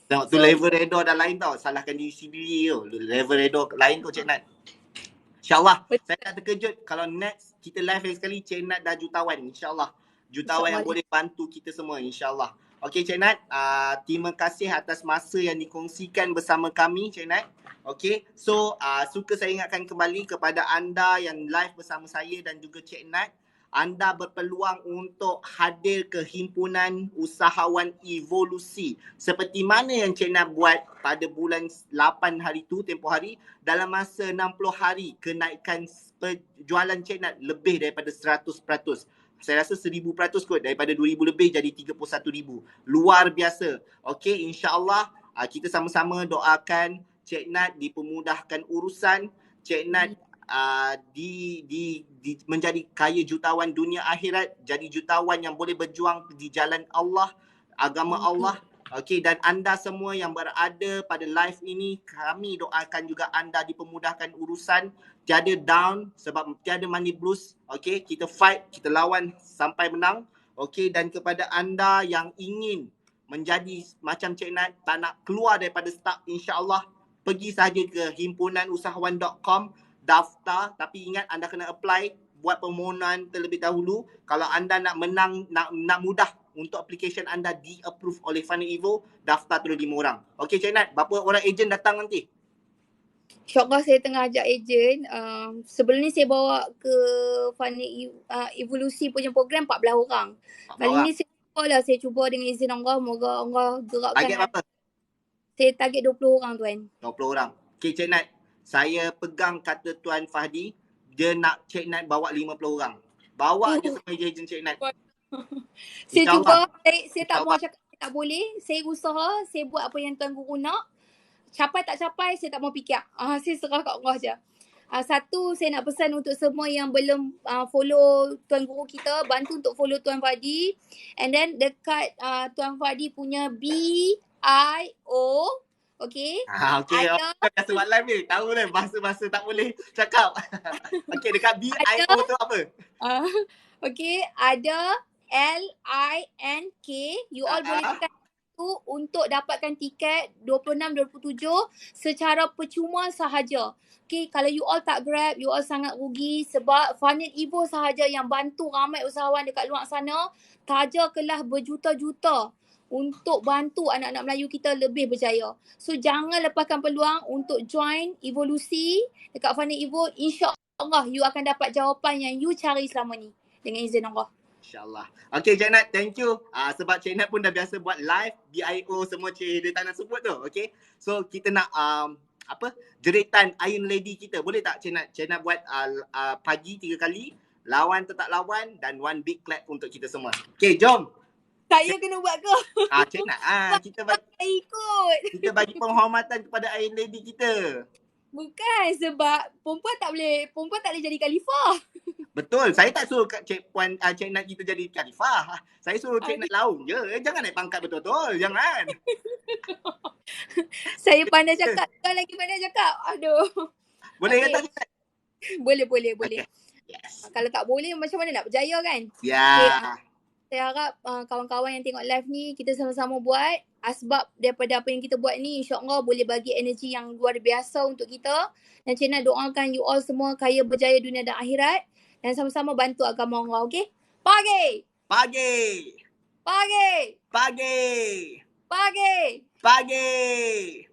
Tengok tu level redha dah lain tau. Salahkan diri sendiri tu. Level redha lain tu Cik Nat. InsyaAllah. Saya tak terkejut kalau next kita live lagi sekali Cik Nat dah jutawan. InsyaAllah. Jutawan yang boleh bantu kita semua, insyaAllah. Okey Cik Nat, terima kasih atas masa yang dikongsikan bersama kami Cik Nat. Okey, so suka saya ingatkan kembali kepada anda yang live bersama saya dan juga Cik Nat, anda berpeluang untuk hadir ke himpunan usahawan evolusi. Seperti mana yang Cik Nat buat pada bulan 8 hari tu, tempoh hari, dalam masa 60 hari kenaikan penjualan Cik Nat lebih daripada 100%. Saya rasa 1000% kot, daripada 2000 lebih jadi 31,000. Luar biasa. Okey, insyaAllah kita sama-sama doakan Cik Nat dipermudahkan urusan, Cik Nat menjadi kaya jutawan dunia akhirat, jadi jutawan yang boleh berjuang di jalan Allah, agama Allah. Okey, dan anda semua yang berada pada live ini, kami doakan juga anda dipermudahkan urusan, tiada down sebab tiada money blues. Okey, kita fight, kita lawan sampai menang. Okey, dan kepada anda yang ingin menjadi macam Cik Nat, tak nak keluar daripada start, insya-Allah pergi saja ke himpunanusahawan.com, daftar, tapi ingat anda kena apply, buat permohonan terlebih dahulu. Kalau anda nak menang, nak mudah untuk application anda di-approve oleh Fani Evo, daftar terus 5 orang. Okey Cik Nat, berapa orang ejen datang nanti? InsyaAllah saya tengah ajak ejen. Sebelum ni saya bawa ke Fani Evolusi punya program 14 orang. Kali ni saya cuba dengan izin Allah, moga Allah gerakkan. Target berapa? Saya target 20 orang tuan. 20 orang. Okey Cik Nat, saya pegang kata Tuan Fahdi, dia nak Cik Nat bawa 50 orang. Bawa je semua ejen Cik Nat. Saya cuba, saya tak mau cakap tak boleh. Saya usaha, saya buat apa yang Tuan Guru nak. Capai tak capai, saya tak mau fikir. Saya serah kat Allah je. Satu, saya nak pesan untuk semua yang belum follow Tuan Guru kita, bantu untuk follow Tuan Fadi. And then dekat Tuan Fadi punya BIO, okay? Okay, biasa buat live ni. Tahu dah bahasa-bahasa tak boleh cakap. Okay, dekat BIO tu apa? Okay, ada LINK. You all boleh tekan tu untuk dapatkan tiket 26-27 secara percuma sahaja. Okay, kalau you all tak grab, you all sangat rugi sebab Fani Evo sahaja yang bantu ramai usahawan dekat luar sana taja kelas berjuta-juta untuk bantu anak-anak Melayu kita lebih berjaya. So jangan lepaskan peluang untuk join evolusi dekat Fani Evo. InsyaAllah you akan dapat jawapan yang you cari selama ni dengan izin Allah. InsyaAllah. Okay Cik Nat, thank you. Sebab Cik Nat pun dah biasa buat live, BIO semua dia tak nak sebut tu. Okay. So kita nak jeritan Iron Lady kita. Boleh tak Cik Nat? Cik Nat buat pagi 3 kali, lawan tetap lawan dan one big clap untuk kita semua. Okay, jom. Saya kena buat ke? Cik Nat, kita Saya ikut. bagi penghormatan kepada Iron Lady kita. Bukan sebab perempuan tak boleh jadi khalifah. Betul. Saya tak suruh Cik Puan, Cik Nat kita jadi khalifah. Saya suruh Cik Nat Aduh, laung je. Jangan naik pangkat betul-betul. Jangan. saya pandai cakap. Kau lagi pandai cakap. Aduh. Boleh Okey. kata Cik Nat? Boleh. Okay. Yes. Kalau tak boleh macam mana nak berjaya kan? Ya. Okay, saya harap kawan-kawan yang tengok live ni kita sama-sama buat. Asbab daripada apa yang kita buat ni insya-Allah boleh bagi energi yang luar biasa untuk kita. Dan Cik Nat doakan you all semua kaya berjaya dunia dan akhirat. Dan sama-sama bantu agama Allah, okey? Pagi! Pagi. Pagi! Pagi. Pagi! Pagi.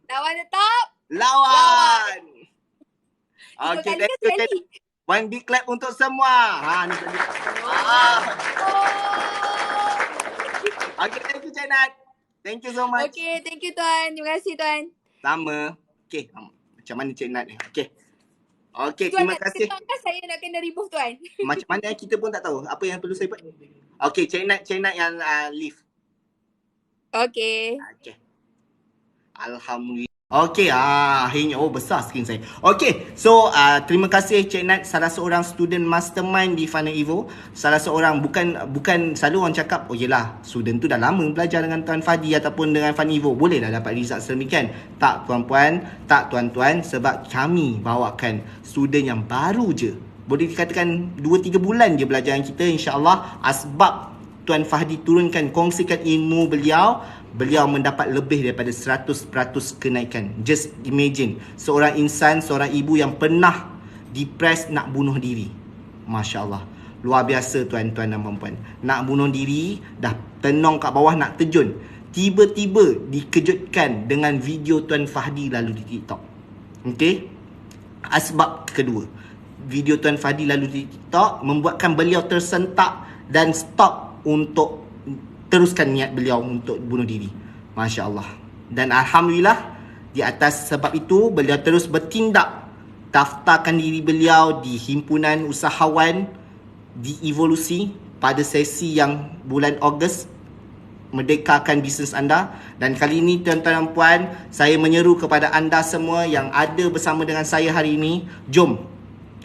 Lawan tetap! Lawan. Tiga Okay, kali ke thank you, Cik sekali? Nat. One big clap untuk semua. Ni tadi. Oh. Okay, thank you Cik Nat. Thank you so much. Okey, thank you Tuan. Terima kasih Tuan. Sama. Okay, macam mana Cik Nat ni? Okay. Okay, Tuan terima nak kasih. kan saya nak kena remove Tuan. Macam mana kita pun tak tahu apa yang perlu saya buat. Okay, Cik Nat yang leave. Okey. Okay. Alhamdulillah. Okay, akhirnya besar skrin saya. Okay, so terima kasih Cik Nat, salah seorang student mastermind di Final Evo. Salah seorang, bukan selalu orang cakap, oh yelah, student tu dah lama belajar dengan Tuan Fadi ataupun dengan Final Evo, boleh dah dapat result sedemikian. Tak puan-puan, tak tuan-tuan, sebab kami bawakan student yang baru je. Boleh dikatakan 2-3 bulan je belajar dengan kita, insya-Allah. Asbab Tuan Fahdi turunkan, kongsikan ilmu beliau mendapat lebih daripada 100% kenaikan. Just imagine, seorang insan, seorang ibu yang pernah depres nak bunuh diri. Masya Allah. Luar biasa tuan-tuan dan puan-puan. Nak bunuh diri, dah tenong kat bawah nak terjun. Tiba-tiba dikejutkan dengan video Tuan Fahdi lalu di TikTok. Okay? Asbab kedua, video Tuan Fahdi lalu di TikTok membuatkan beliau tersentak dan stop untuk teruskan niat beliau untuk bunuh diri. Masya Allah. Dan Alhamdulillah, di atas sebab itu beliau terus bertindak, daftarkan diri beliau di Himpunan Usahawan di Evolusi pada sesi yang bulan Ogos, merdekakan bisnes anda. Dan kali ini tuan-tuan dan puan, saya menyeru kepada anda semua yang ada bersama dengan saya hari ini, jom.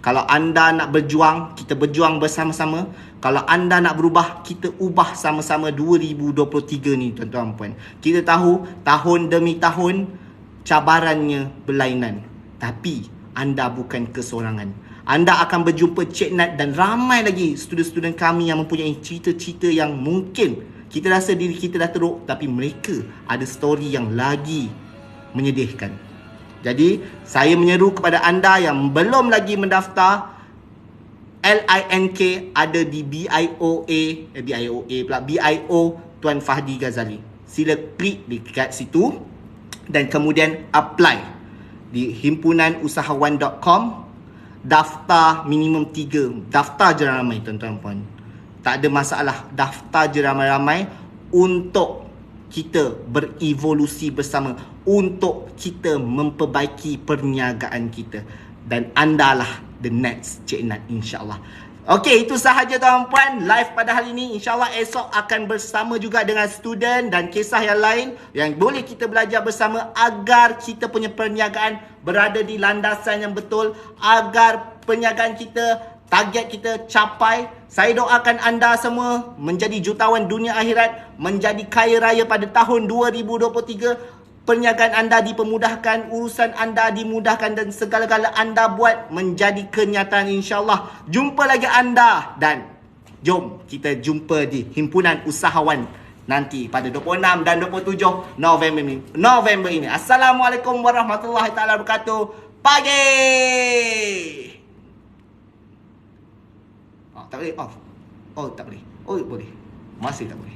Kalau anda nak berjuang, kita berjuang bersama-sama. Kalau anda nak berubah, kita ubah sama-sama 2023 ni tuan-tuan dan puan. Kita tahu tahun demi tahun cabarannya berlainan. Tapi anda bukan kesorangan. Anda akan berjumpa Cik Nat dan ramai lagi student-student kami yang mempunyai cerita-cerita yang mungkin kita rasa diri kita dah teruk, tapi mereka ada story yang lagi menyedihkan. Jadi, saya menyeru kepada anda yang belum lagi mendaftar, LINK ada di BIO Tuan Fahdi Ghazali. Sila klik dekat situ dan kemudian apply di himpunanusahawan.com. Daftar minimum 3. Daftar je ramai tuan-tuan puan. Tak ada masalah, daftar je ramai-ramai untuk kita berevolusi bersama, untuk kita memperbaiki perniagaan kita. Dan andalah the next Cik Nat, insyaAllah. Okey, itu sahaja tuan-puan live pada hari ini. InsyaAllah esok akan bersama juga dengan student dan kisah yang lain yang boleh kita belajar bersama agar kita punya perniagaan berada di landasan yang betul, agar perniagaan kita, target kita capai. Saya doakan anda semua menjadi jutawan dunia akhirat, menjadi kaya raya pada tahun 2023. Perniagaan anda dipermudahkan, urusan anda dimudahkan dan segala-gala anda buat menjadi kenyataan, insyaAllah. Jumpa lagi anda dan jom kita jumpa di Himpunan Usahawan nanti pada 26 dan 27 November ini. Assalamualaikum warahmatullahi taala wabarakatuh. Pagi. Tak boleh off. Oh, tak boleh. Oh, boleh. Masih tak boleh.